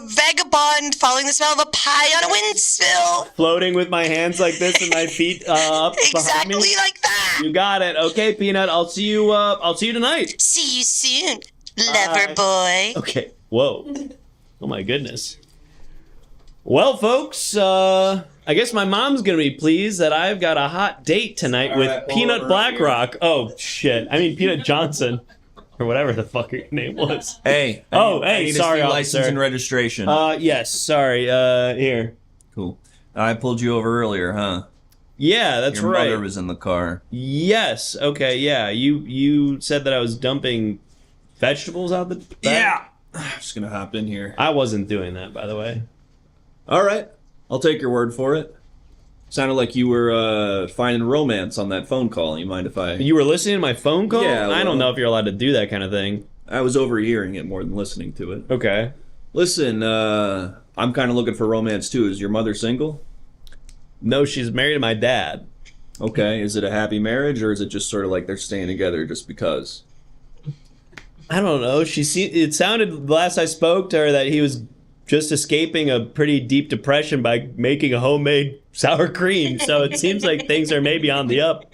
vagabond following the smell of a pie on a windspill. Floating with my hands like this and my feet up behind Exactly me. like that. You got it. Okay, Peanut. I'll see you tonight. See you soon, lover boy. Okay. Whoa. Oh my goodness. Well, folks, I guess my mom's gonna be pleased that I've got a hot date tonight with Peanut Blackrock. Oh shit. I mean Peanut Johnson. Or whatever the fuck your name was. Hey. I need sorry, to see license and registration. Yes, sorry. Here. Cool. I pulled you over earlier, huh? Yeah, that's Your right. mother was in the car. Yes. Okay. Yeah. You said that I was dumping vegetables out the back? Yeah. I'm just gonna hop in here. I wasn't doing that, by the way. All right. I'll take your word for it. Sounded like you were finding romance on that phone call. You mind if I... You were listening to my phone call? Yeah, I don't well- know if you're allowed to do that kind of thing. I was overhearing it more than listening to it. Okay. Listen, I'm kind of looking for romance too. Is your mother single? No, she's married to my dad. Okay. Is it a happy marriage, or is it just sort of like they're staying together just because? I don't know. It sounded last I spoke to her that he was just escaping a pretty deep depression by making a homemade sour cream. So it seems like things are maybe on the up.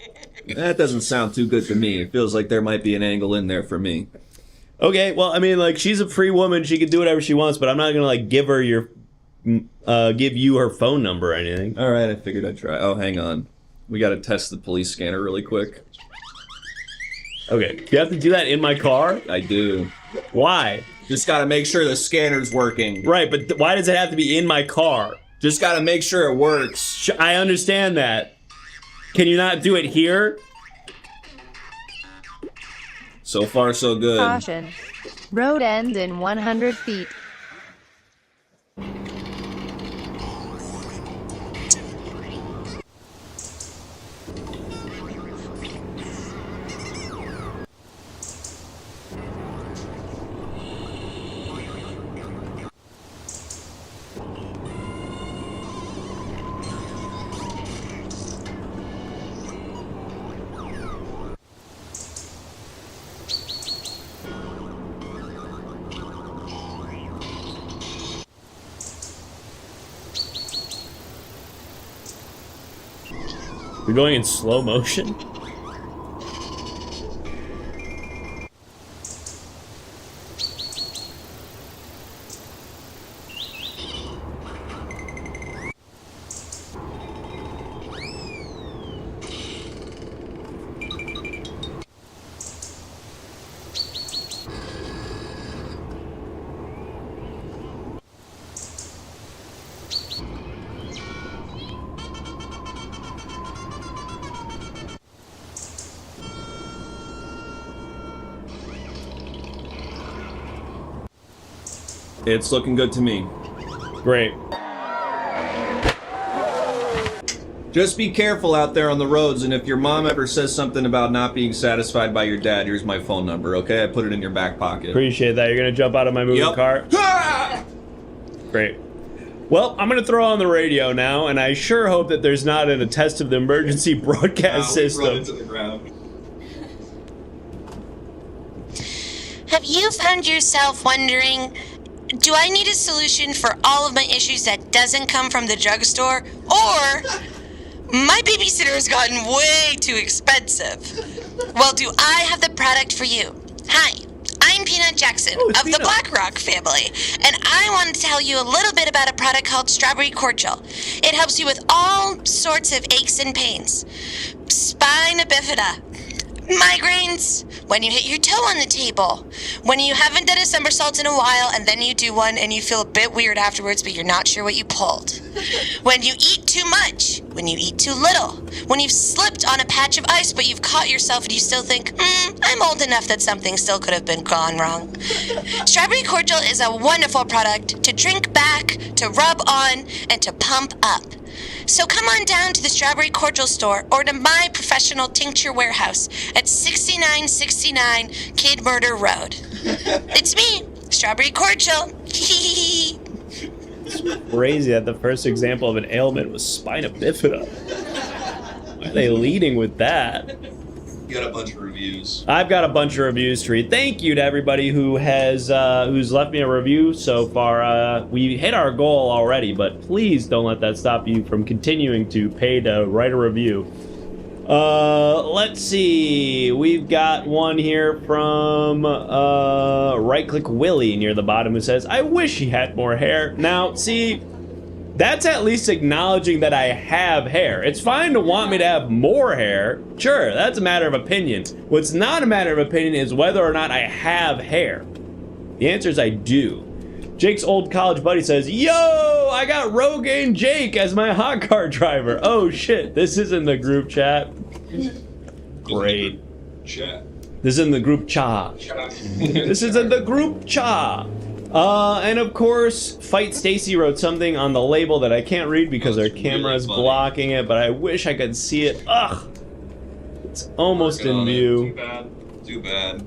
That doesn't sound too good to me. It feels like there might be an angle in there for me. Okay, well, I mean, like, she's a free woman. She can do whatever she wants, but I'm not gonna like give you her phone number or anything. All right, I figured I'd try. Oh, hang on. We got to test the police scanner really quick. Okay, you have to do that in my car? I do. Why? Just got to make sure the scanner's working. Right, but why does it have to be in my car? Just got to make sure it works. I understand that. Can you not do it here? So far, so good. Caution. Road ends in 100 feet. You're going in slow motion? It's looking good to me. Great. Just be careful out there on the roads, and if your mom ever says something about not being satisfied by your dad, here's my phone number, okay? I put it in your back pocket. Appreciate that. You're gonna jump out of my moving car? Ah! Great. Well, I'm gonna throw on the radio now, and I sure hope that there's not a test of the emergency broadcast system. Run into the ground. Have you found yourself wondering, do I need a solution for all of my issues that doesn't come from the drugstore? Or my babysitter has gotten way too expensive. Well, do I have the product for you? Hi, I'm Peanut Jackson of the BlackRock family, and I want to tell you a little bit about a product called Strawberry Cordial. It helps you with all sorts of aches and pains. Spina bifida. Migraines, when you hit your toe on the table, when you haven't done a somersault in a while and then you do one and you feel a bit weird afterwards but you're not sure what you pulled, when you eat too much, when you eat too little, when you've slipped on a patch of ice but you've caught yourself and you still think, I'm old enough that something still could have been gone wrong. Strawberry Cordial is a wonderful product to drink back, to rub on, and to pump up. So come on down to the Strawberry Cordial store or to my professional tincture warehouse at 6969 Kid Murder Road. It's me, Strawberry Cordial. It's crazy that the first example of an ailment was spina bifida. Why are they leading with that? You got a bunch of reviews. I've got a bunch of reviews to read. Thank you to everybody who has who's left me a review so far. We hit our goal already, but please don't let that stop you from continuing to pay to write a review. Let's see. We've got one here from Right Click Willie near the bottom who says, I wish he had more hair. Now, see, that's at least acknowledging that I have hair. It's fine to want me to have more hair. Sure, that's a matter of opinion. What's not a matter of opinion is whether or not I have hair. The answer is I do. Jake's old college buddy says, yo, I got Rogaine Jake as my hot car driver. Oh shit, this is in the group chat. Great. Chat. This is in the group cha. This is in the group cha. And of course, Fight Stacy wrote something on the label that I can't read because our camera's really blocking it, but I wish I could see it. Ugh! It's almost in view. Too bad. Too bad.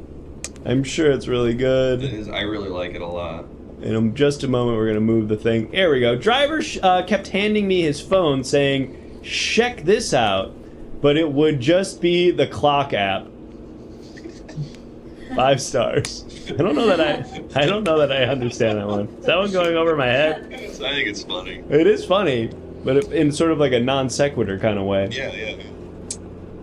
I'm sure it's really good. It is. I really like it a lot. In just a moment, we're gonna move the thing. There we go. Driver kept handing me his phone saying, check this out, but it would just be the clock app. 5 stars. I don't know that I understand that one. Is that one going over my head? I think it's funny. It is funny, but in sort of like a non sequitur kind of way. Yeah.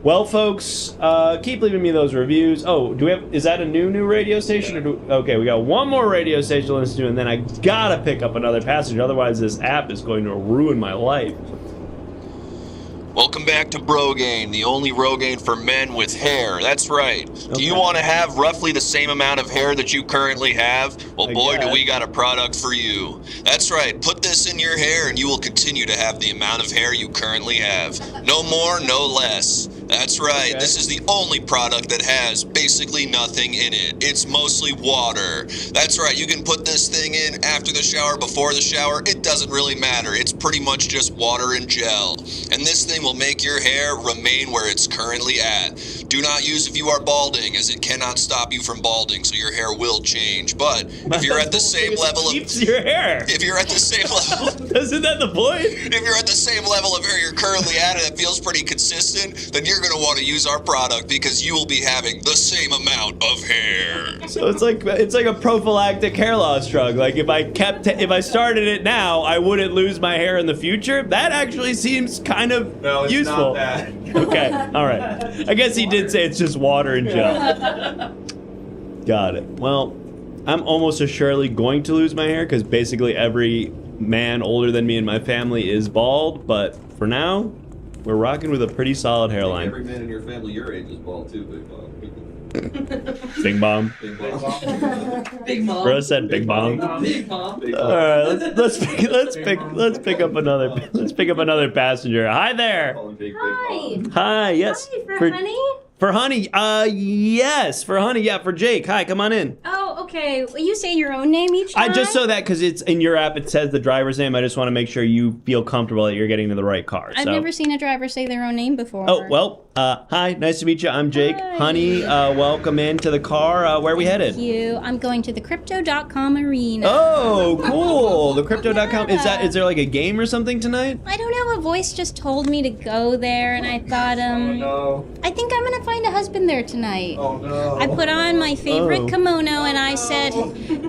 Well, folks, keep leaving me those reviews. Oh, is that a new radio station? Or okay, we got one more radio station to listen to, and then I gotta pick up another passenger. Otherwise, this app is going to ruin my life. Welcome back to Brogaine, the only Rogaine for men with hair. That's right. Okay. Do you want to have roughly the same amount of hair that you currently have? Well, boy, do we got a product for you. That's right. Put this in your hair and you will continue to have the amount of hair you currently have. No more, no less. That's right. Okay. This is the only product that has basically nothing in it. It's mostly water. That's right. You can put this thing in after the shower, before the shower. It doesn't really matter. It's pretty much just water and gel. And this thing will make your hair remain where it's currently at. Do not use if you are balding, as it cannot stop you from balding, so your hair will change. But if you're at the same level of your hair, if you're at the same level, isn't that the point? If you're at the same level of hair you're currently at and it feels pretty consistent, then you're going to want to use our product because you will be having the same amount of hair. So it's like a prophylactic hair loss drug. Like if I started it now, I wouldn't lose my hair in the future. That actually seems kind of useful. Not bad. Okay, all right. I guess he did say it's just water and gel. Got it. Well, I'm almost assuredly going to lose my hair because basically every man older than me in my family is bald. But for now, we're rocking with a pretty solid hairline. Every man in your family your age is bald too, Big Bob. Big Bomb. Big Bomb. Big Mom. Bro said Big Bomb. Big Mom. All right, let's pick up another passenger. Hi there. Hi. Hi. Yes. Hi, for Honey. For Honey. Yes. For Honey. Yeah. For Jake. Hi. Come on in. Oh, okay. Will you say your own name each time? I just saw that because it's in your app. It says the driver's name. I just want to make sure you feel comfortable that you're getting to the right car. I've never seen a driver say their own name before. Oh well. Hi. Nice to meet you. I'm Jake. Hi. Honey. Welcome into the car. Where are we headed? Thank you. I'm going to the Crypto.com arena. Oh, cool. The Crypto.com. Yeah. Is there like a game or something tonight? I don't know. A voice just told me to go there, and I thought, I think I'm gonna find a husband there tonight. Oh no. I put on my favorite kimono, and I said,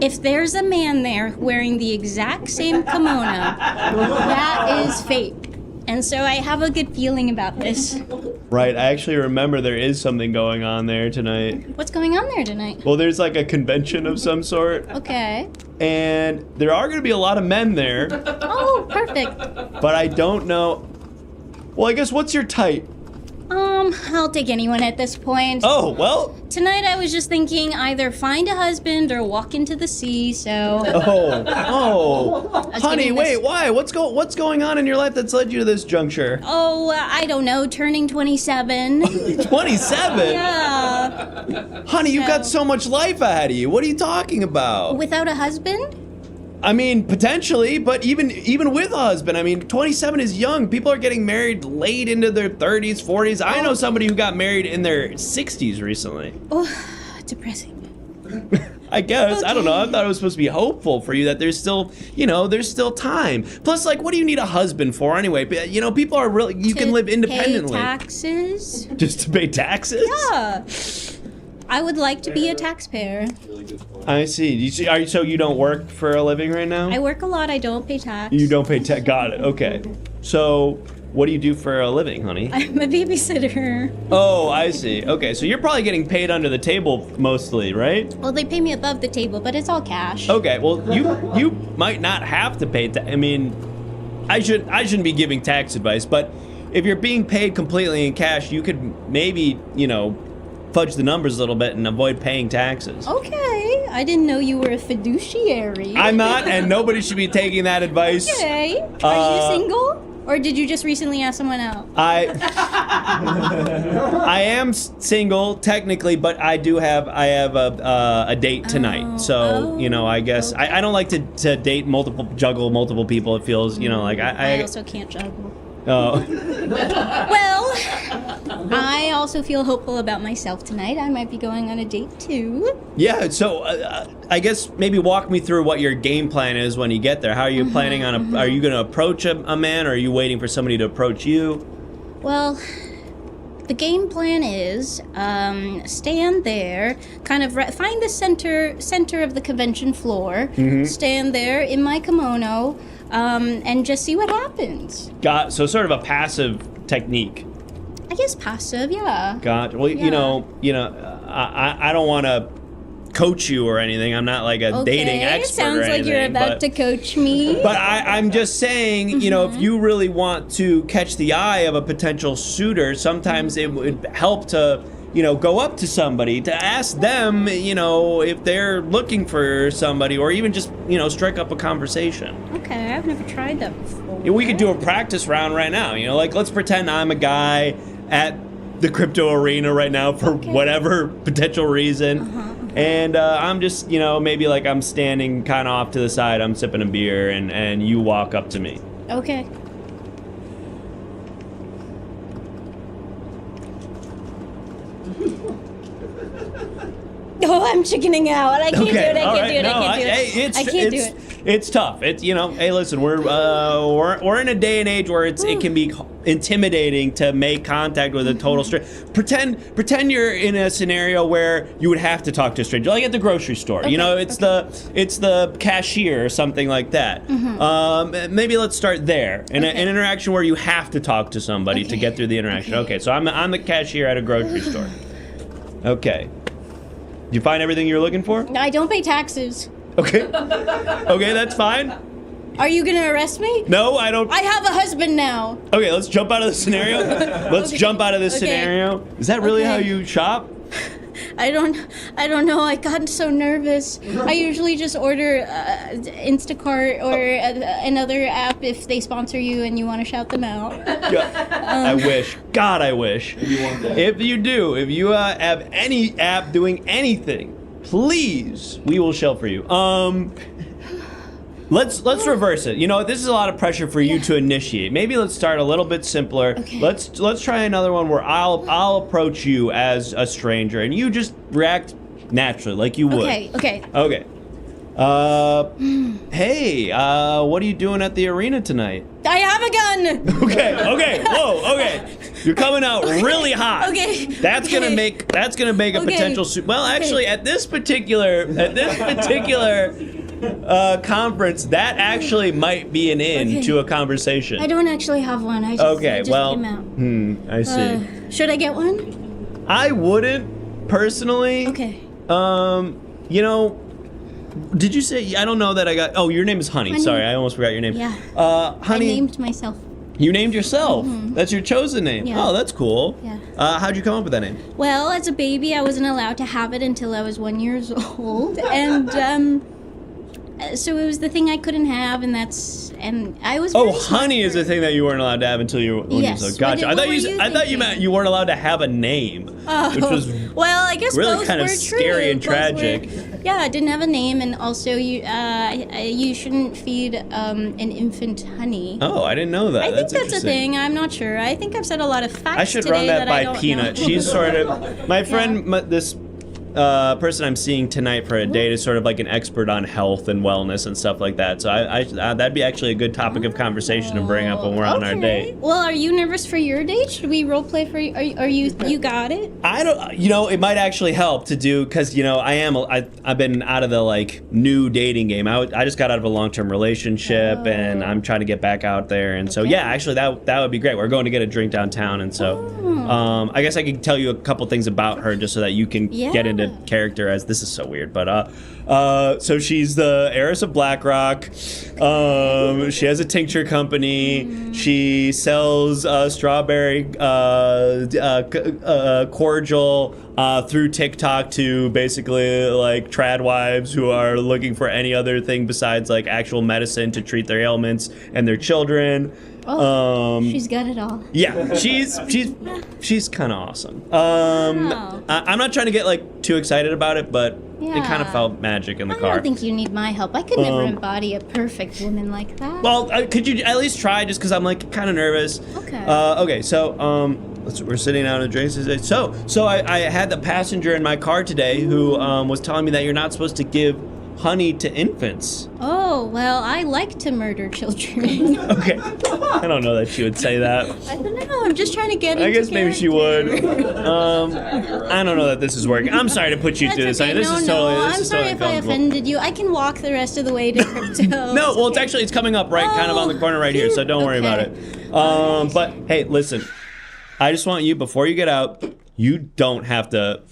if there's a man there wearing the exact same kimono, that is fate. And so I have a good feeling about this. Right, I actually remember there is something going on there tonight. What's going on there tonight? Well, there's like a convention of some sort. Okay. And there are going to be a lot of men there. Oh, perfect. But I don't know. Well, I guess what's your type? I'll take anyone at this point. Oh, well. Tonight I was just thinking either find a husband or walk into the sea, so... Honey, wait, why? What's going on in your life that's led you to this juncture? Oh, I don't know, turning 27. 27? Yeah. Honey, you've got so much life ahead of you. What are you talking about? Without a husband? I mean, potentially, but even with a husband, I mean, 27 is young. People are getting married late into their 30s, 40s. I know somebody who got married in their 60s recently. Oh, depressing. I guess. Okay. I don't know. I thought it was supposed to be hopeful for you that there's still, there's still time. Plus, like, what do you need a husband for anyway? People are really, you can live independently. Pay taxes? Just to pay taxes? Yeah. I would like to be a taxpayer. I see. So you don't work for a living right now? I work a lot. I don't pay tax. You don't pay tax. Got it. Okay. So what do you do for a living, honey? I'm a babysitter. Oh, I see. Okay, so you're probably getting paid under the table mostly, right? Well, they pay me above the table, but it's all cash. Okay. Well, you might not have to pay. I mean, I shouldn't be giving tax advice, but if you're being paid completely in cash, you could maybe fudge the numbers a little bit and avoid paying taxes. Okay, I didn't know you were a fiduciary. I'm not, and nobody should be taking that advice. Okay. Are you single? Or did you just recently ask someone out? I am single technically, but I have a date tonight. So I guess I don't like to juggle multiple people. It feels like I also can't juggle. Oh. Well, I also feel hopeful about myself tonight. I might be going on a date too. Yeah, so I guess maybe walk me through what your game plan is when you get there. How are you planning on, are you going to approach a man, or are you waiting for somebody to approach you? Well, the game plan is stand there, kind of find the center of the convention floor, stand there in my kimono, and just see what happens. So sort of a passive technique. I guess passive, yeah. Well, Yeah. I don't want to coach you or anything. I'm not like a dating expert sounds or anything. like you're about to coach me. But I'm just saying, if you really want to catch the eye of a potential suitor, sometimes it would help to, go up to somebody, to ask them, if they're looking for somebody, or even just, strike up a conversation. Okay, I've never tried that before. We could do a practice round right now. Like, let's pretend I'm a guy at the crypto arena right now for whatever potential reason. And I'm just, maybe like I'm standing kind of off to the side, I'm sipping a beer, and you walk up to me. Okay. Oh, I'm chickening out. I can't do it. I can't do it. It's tough. Hey, listen, we're in a day and age where it can be intimidating to make contact with a total stranger. Pretend you're in a scenario where you would have to talk to a stranger, like at the grocery store. It's the cashier or something like that. Maybe let's start there. An interaction where you have to talk to somebody to get through the interaction. Okay, so I'm the cashier at a grocery store. Okay. Did you find everything you're looking for? I don't pay taxes. Okay. Okay, that's fine. Are you gonna arrest me? No, I don't. I have a husband now. Okay, let's jump out of the scenario. Let's jump out of this scenario. Is that really how you shop? I don't know. I got so nervous. I usually just order Instacart or another app if they sponsor you and you want to shout them out. I wish. God, I wish. If you have any app doing anything, please, we will shell for you. Let's reverse it. This is a lot of pressure for you to initiate. Maybe let's start a little bit simpler. Okay. Let's try another one where I'll approach you as a stranger and you just react naturally like you would. Okay. Hey, what are you doing at the arena tonight? I have a gun. Okay. Whoa. Okay. You're coming out really hot. Okay. That's gonna make a potential Well, actually, at this particular conference, that actually might be an end to a conversation. I don't actually have one. I just came out. I see. Should I get one? I wouldn't personally. Okay. Did you say? I don't know that I got. Oh, your name is Honey. Sorry, I almost forgot your name. Yeah. Honey. I named myself. You named yourself. That's your chosen name. Yeah. Oh, that's cool. Yeah. How'd you come up with that name? Well, as a baby, I wasn't allowed to have it until I was 1 year old, and so it was the thing I couldn't have, and I was. Oh, Honey is the thing that you weren't allowed to have until you were 1 year old. Gotcha. I thought you meant you weren't allowed to have a name, which was well, I guess really both kind of were scary true. and tragic. Yeah, I didn't have a name, and also you shouldn't feed an infant honey. Oh, I didn't know that. I think that's a thing. I'm not sure. I think I've said a lot of facts. I should today run that I by don't Peanut. know. She's sort of my friend. This person I'm seeing tonight for a date is sort of like an expert on health and wellness and stuff like that. So I that'd be actually a good topic of conversation to bring up when we're on our date. Well, are you nervous for your date? Should we role play for you? Are you got it? I don't. It might actually help to do because I've been out of the like new dating game. I just got out of a long-term relationship and I'm trying to get back out there. And so yeah, actually that would be great. We're going to get a drink downtown, and so I guess I could tell you a couple things about her just so that you can get into character. As this is so weird, but so she's the heiress of BlackRock. She has a tincture company. She sells strawberry cordial through TikTok to basically like trad wives who are looking for any other thing besides like actual medicine to treat their ailments and their children. She's got it all. Yeah, she's kind of awesome. I'm not trying to get like too excited about it, but it kind of felt magic in the car. I don't think you need my help. I could never embody a perfect woman like that. Well, could you at least try? Just because I'm like kind of nervous. Okay. Okay. So We're sitting down and drinks. So I had the passenger in my car today who was telling me that you're not supposed to give honey to infants. Oh, well, I like to murder children. Okay. I don't know that she would say that. I don't know. I'm just trying to get I guess maybe she would. I don't know that this is working. I'm sorry to put you through this. Okay. This is totally. I'm sorry if I offended you. I can walk the rest of the way to crypto. No, well, it's coming up right, kind of on the corner right here. So don't worry about it. But hey, listen. I just want you, before you get out, you don't have to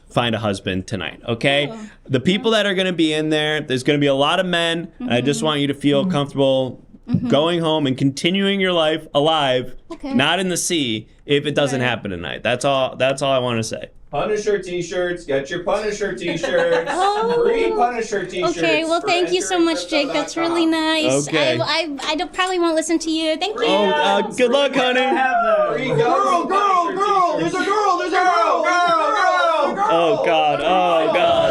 find a husband tonight, okay? Oh. The people that are going to be in there's going to be a lot of men, and I just want you to feel comfortable going home and continuing your life alive, not in the sea, if it doesn't happen tonight. That's all I want to say. Punisher t-shirts. Get your Punisher t-shirts. Free Punisher t-shirts. Okay, well, thank you so much, Jake. That's really nice. Okay. I probably won't listen to you. Thank you. Good luck, honey. Girl. There's a girl. Oh, God.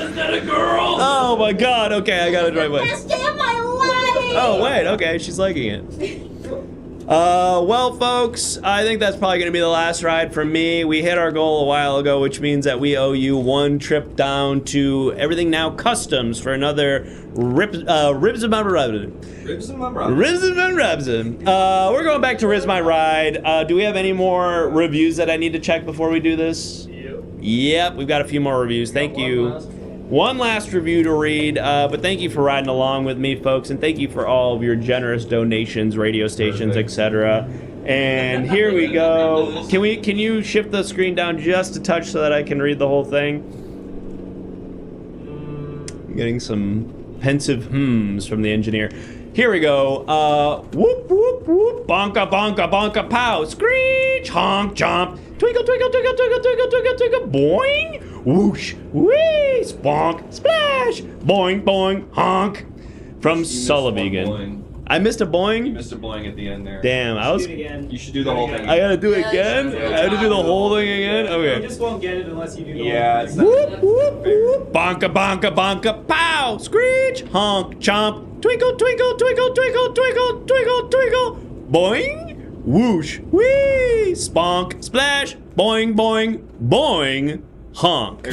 Is that a girl? Oh, my God. Okay, I got to drive away. Best day of my life. Oh, wait. Okay, she's liking it. Well, folks, I think that's probably going to be the last ride from me. We hit our goal a while ago, which means that we owe you one trip down to Everything Now Customs for another Ribs and Rabsin. We're going back to Rizz My Ride. Do we have any more reviews that I need to check before we do this? Yep, we've got a few more reviews. Thank you. One last review to read, but thank you for riding along with me, folks, and thank you for all of your generous donations, radio stations, etc. And here we go. Can you shift the screen down just a touch so that I can read the whole thing? I'm getting some pensive hmms from the engineer. Here we go. Whoop, whoop, whoop. Bonka, bonka, bonka, pow. Screech, honk, jump. Twinkle, twinkle, twinkle, twinkle, twinkle, twinkle, twinkle. Boing. Whoosh, whee, sponk, splash. Boing, boing, honk. From Sullivan. I missed a boing? You missed a boing at the end there. Damn, You should do the whole thing. I gotta do it again? I have to do the whole thing again? Okay. You just won't get it unless you do the It's Whoop, whoop, whoop. Bonka, bonka, bonka, pow. Screech, honk, chomp. Twinkle, twinkle, twinkle, twinkle, twinkle, twinkle, twinkle. Boing, whoosh, whee, sponk, splash, boing, boing, boing, honk.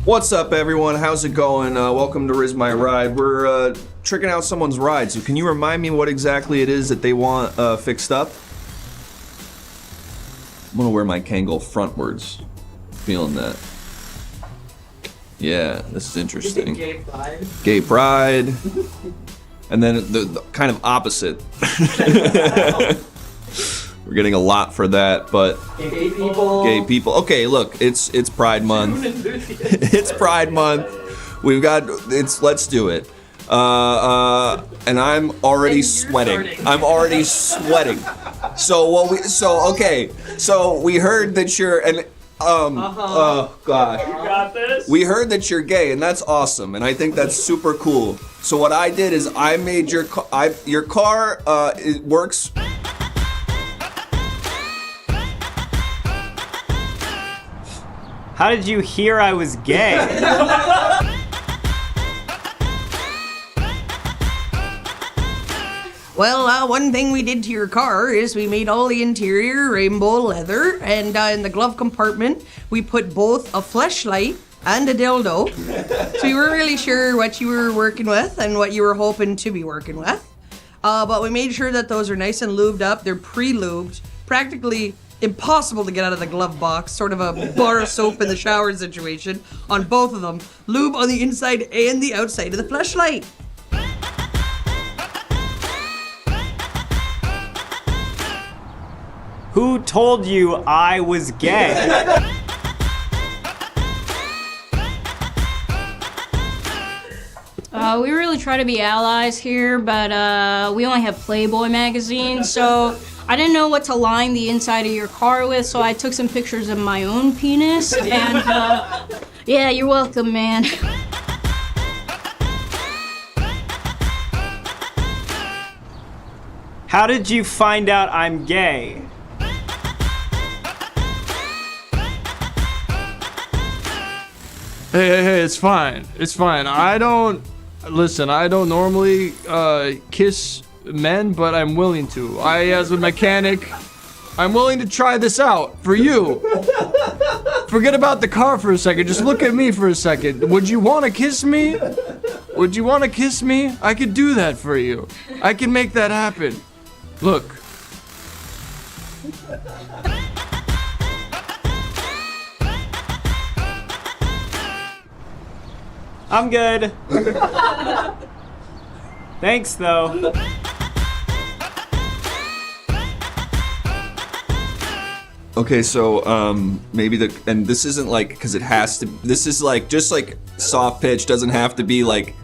What's up, everyone? How's it going? Welcome to Rizz My Ride. We're tricking out someone's ride, so can you remind me what exactly it is that they want fixed up? I'm gonna wear my Kangol frontwards. Feeling that. Yeah, this is interesting. Gay pride. Gay pride. And then the kind of opposite. We're getting a lot for that, but Gay people. Gay people. Okay, look, it's Pride Month. It's Pride Month. We've got let's do it. And I'm already sweating. I'm already sweating. So we heard that you're oh gosh. You got this? We heard that you're gay, and that's awesome, and I think that's super cool. So what I did is I made your car it works. How did you hear I was gay? Well, one thing we did to your car is we made all the interior rainbow leather, and in the glove compartment, we put both a fleshlight and a dildo. So we weren't really sure what you were working with and what you were hoping to be working with. But we made sure that those are nice and lubed up. They're pre-lubed, practically impossible to get out of the glove box, sort of a bar of soap in the shower situation on both of them. Lube on the inside and the outside of the fleshlight. Who told you I was gay? We really try to be allies here, but we only have Playboy magazine, so I didn't know what to line the inside of your car with, so I took some pictures of my own penis, and yeah, you're welcome, man. How did you find out I'm gay? Hey, it's fine. It's fine. I don't normally kiss men, but I'm willing to. As a mechanic, I'm willing to try this out for you. Forget about the car for a second. Just look at me for a second. Would you want to kiss me? Would you want to kiss me? I could do that for you. I can make that happen. Look. I'm good. Thanks, though. Okay, so maybe and this isn't like because it has to. This is like just like soft pitch. Doesn't have to be like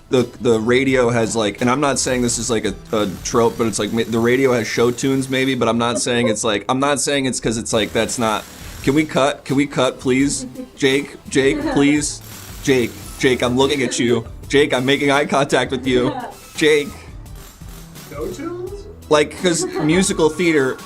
the radio has like. And I'm not saying this is like a trope, but it's like the radio has show tunes maybe. But I'm not saying it's like. I'm not saying it's because it's like that's not. Can we cut? Can we cut, please? Jake, please. Jake, I'm looking at you. Jake, I'm making eye contact with you. Jake. Show tunes? Like, because musical theater.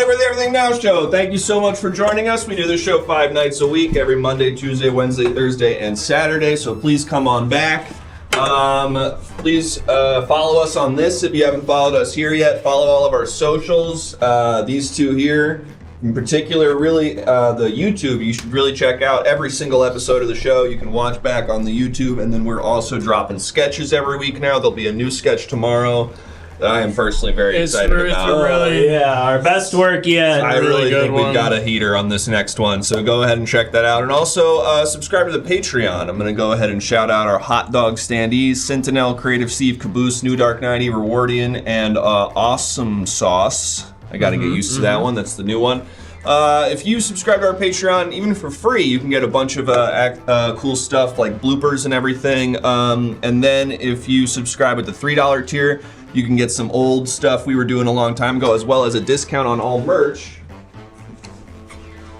We're the Everything Now Show. Thank you so much for joining us. We do this show 5 nights a week, every Monday, Tuesday, Wednesday, Thursday, and Saturday. So please come on back. Please follow us on this if you haven't followed us here yet. Follow all of our socials. These two here, in particular, really the YouTube. You should really check out every single episode of the show. You can watch back on the YouTube, and then we're also dropping sketches every week now. There'll be a new sketch tomorrow. I am personally very excited about. Really, yeah, our best work yet. I really think we've got a heater on this next one, so go ahead and check that out. And also subscribe to the Patreon. I'm going to go ahead and shout out our hot dog standees: Sentinel, Creative Steve, Caboose, New Dark 90, Rewardian, and Awesome Sauce. I got to get used to that one. That's the new one. If you subscribe to our Patreon, even for free, you can get a bunch of cool stuff like bloopers and everything. And then if you subscribe at the $3 tier, you can get some old stuff we were doing a long time ago, as well as a discount on all merch.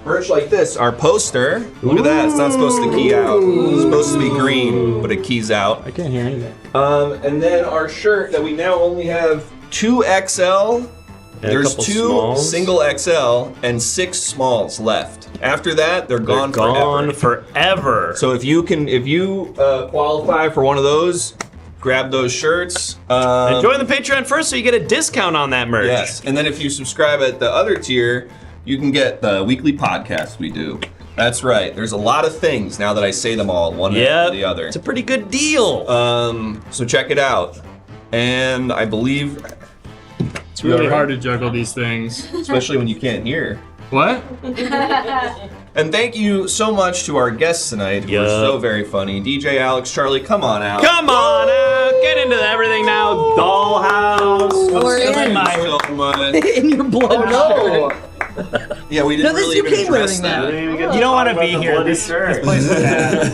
Merch like this, our poster. Look at that, it's not supposed to key out. It's supposed to be green, but it keys out. I can't hear anything. And then our shirt that we now only have 2XL. There's 2 smalls. Single XL and 6 smalls left. After that, they're gone forever. So if you qualify for one of those, grab those shirts. And join the Patreon first so you get a discount on that merch. Yes, and then if you subscribe at the other tier, you can get the weekly podcast we do. That's right. There's a lot of things now that I say them all one after the other. It's a pretty good deal. So check it out. And I believe it's really hard to juggle these things, especially when you can't hear. What? And thank you so much to our guests tonight who were so very funny. DJ Alex, Charlie, come on out. Come on out. Get into the Everything Now dollhouse. so much. In your blood. No. Yeah, we didn't No, this really you even came address learning that. You don't want to be here. This place is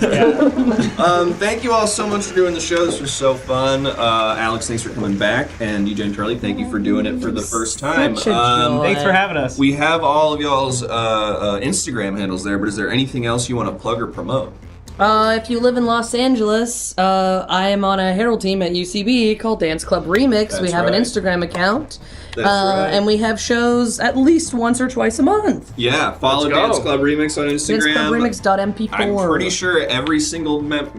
bad. Thank you all so much for doing the show. This was so fun. Alex, thanks for coming back, and DJ and Charlie, thank you for doing it for the first time. Such a joy. Thanks for having us. We have all of y'all's Instagram handles there, but is there anything else you want to plug or promote? If you live in Los Angeles, I am on a Herald team at UCB called Dance Club Remix. That's we have right. an Instagram account. That's right. And we have shows at least once or twice a month. Yeah, follow Let's go. Dance Club Remix on Instagram. DanceClubRemix.mp4. I'm pretty sure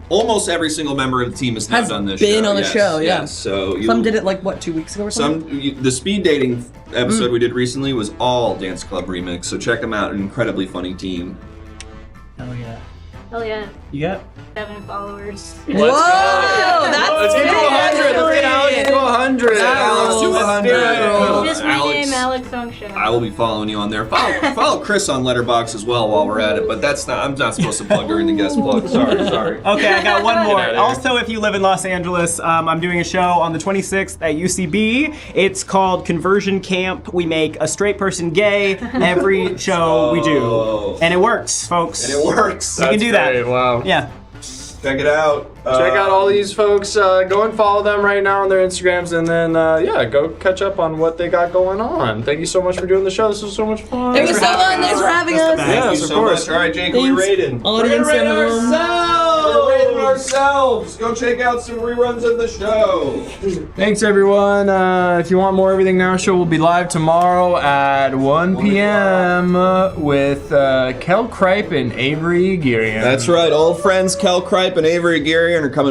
almost every single member of the team has now done this been show. on the show, yeah. Yes. So Some did it like, what, 2 weeks ago or something? the speed dating episode we did recently was all Dance Club Remix, so check them out. An incredibly funny team. Hell yeah. Hell yeah. You got? 7 followers. Whoa, that's Let's get to 100. Let's get Alex to 100. Alex to 100. It's just my Alex. name, Alex Song-Xia. I will be following you on there. Follow Chris on Letterboxd as well while we're at it, but I'm not supposed to plug her in the guest plug. Sorry. Okay, I got one more. Get out of here. Also, if you live in Los Angeles, I'm doing a show on the 26th at UCB. It's called Conversion Camp. We make a straight person gay every show we do. And it works, folks. And it works. You can do that. Great, wow. Yeah. Check it out. Check out all these folks. Go and follow them right now on their Instagrams, and then go catch up on what they got going on. Thank you so much for doing the show. This was so much fun. It was so fun. Thanks for having us. Thank Yes, you of so course. much. All right, Jake, we rated. Audience We're rating in the room. ourselves. Go check out some reruns of the show. Thanks, everyone. If you want more Everything Now Show, will be live tomorrow at 1 p.m. with Kel Kripe and Avery Girian. That's right. Old friends Kel Kripe and Avery Girian are coming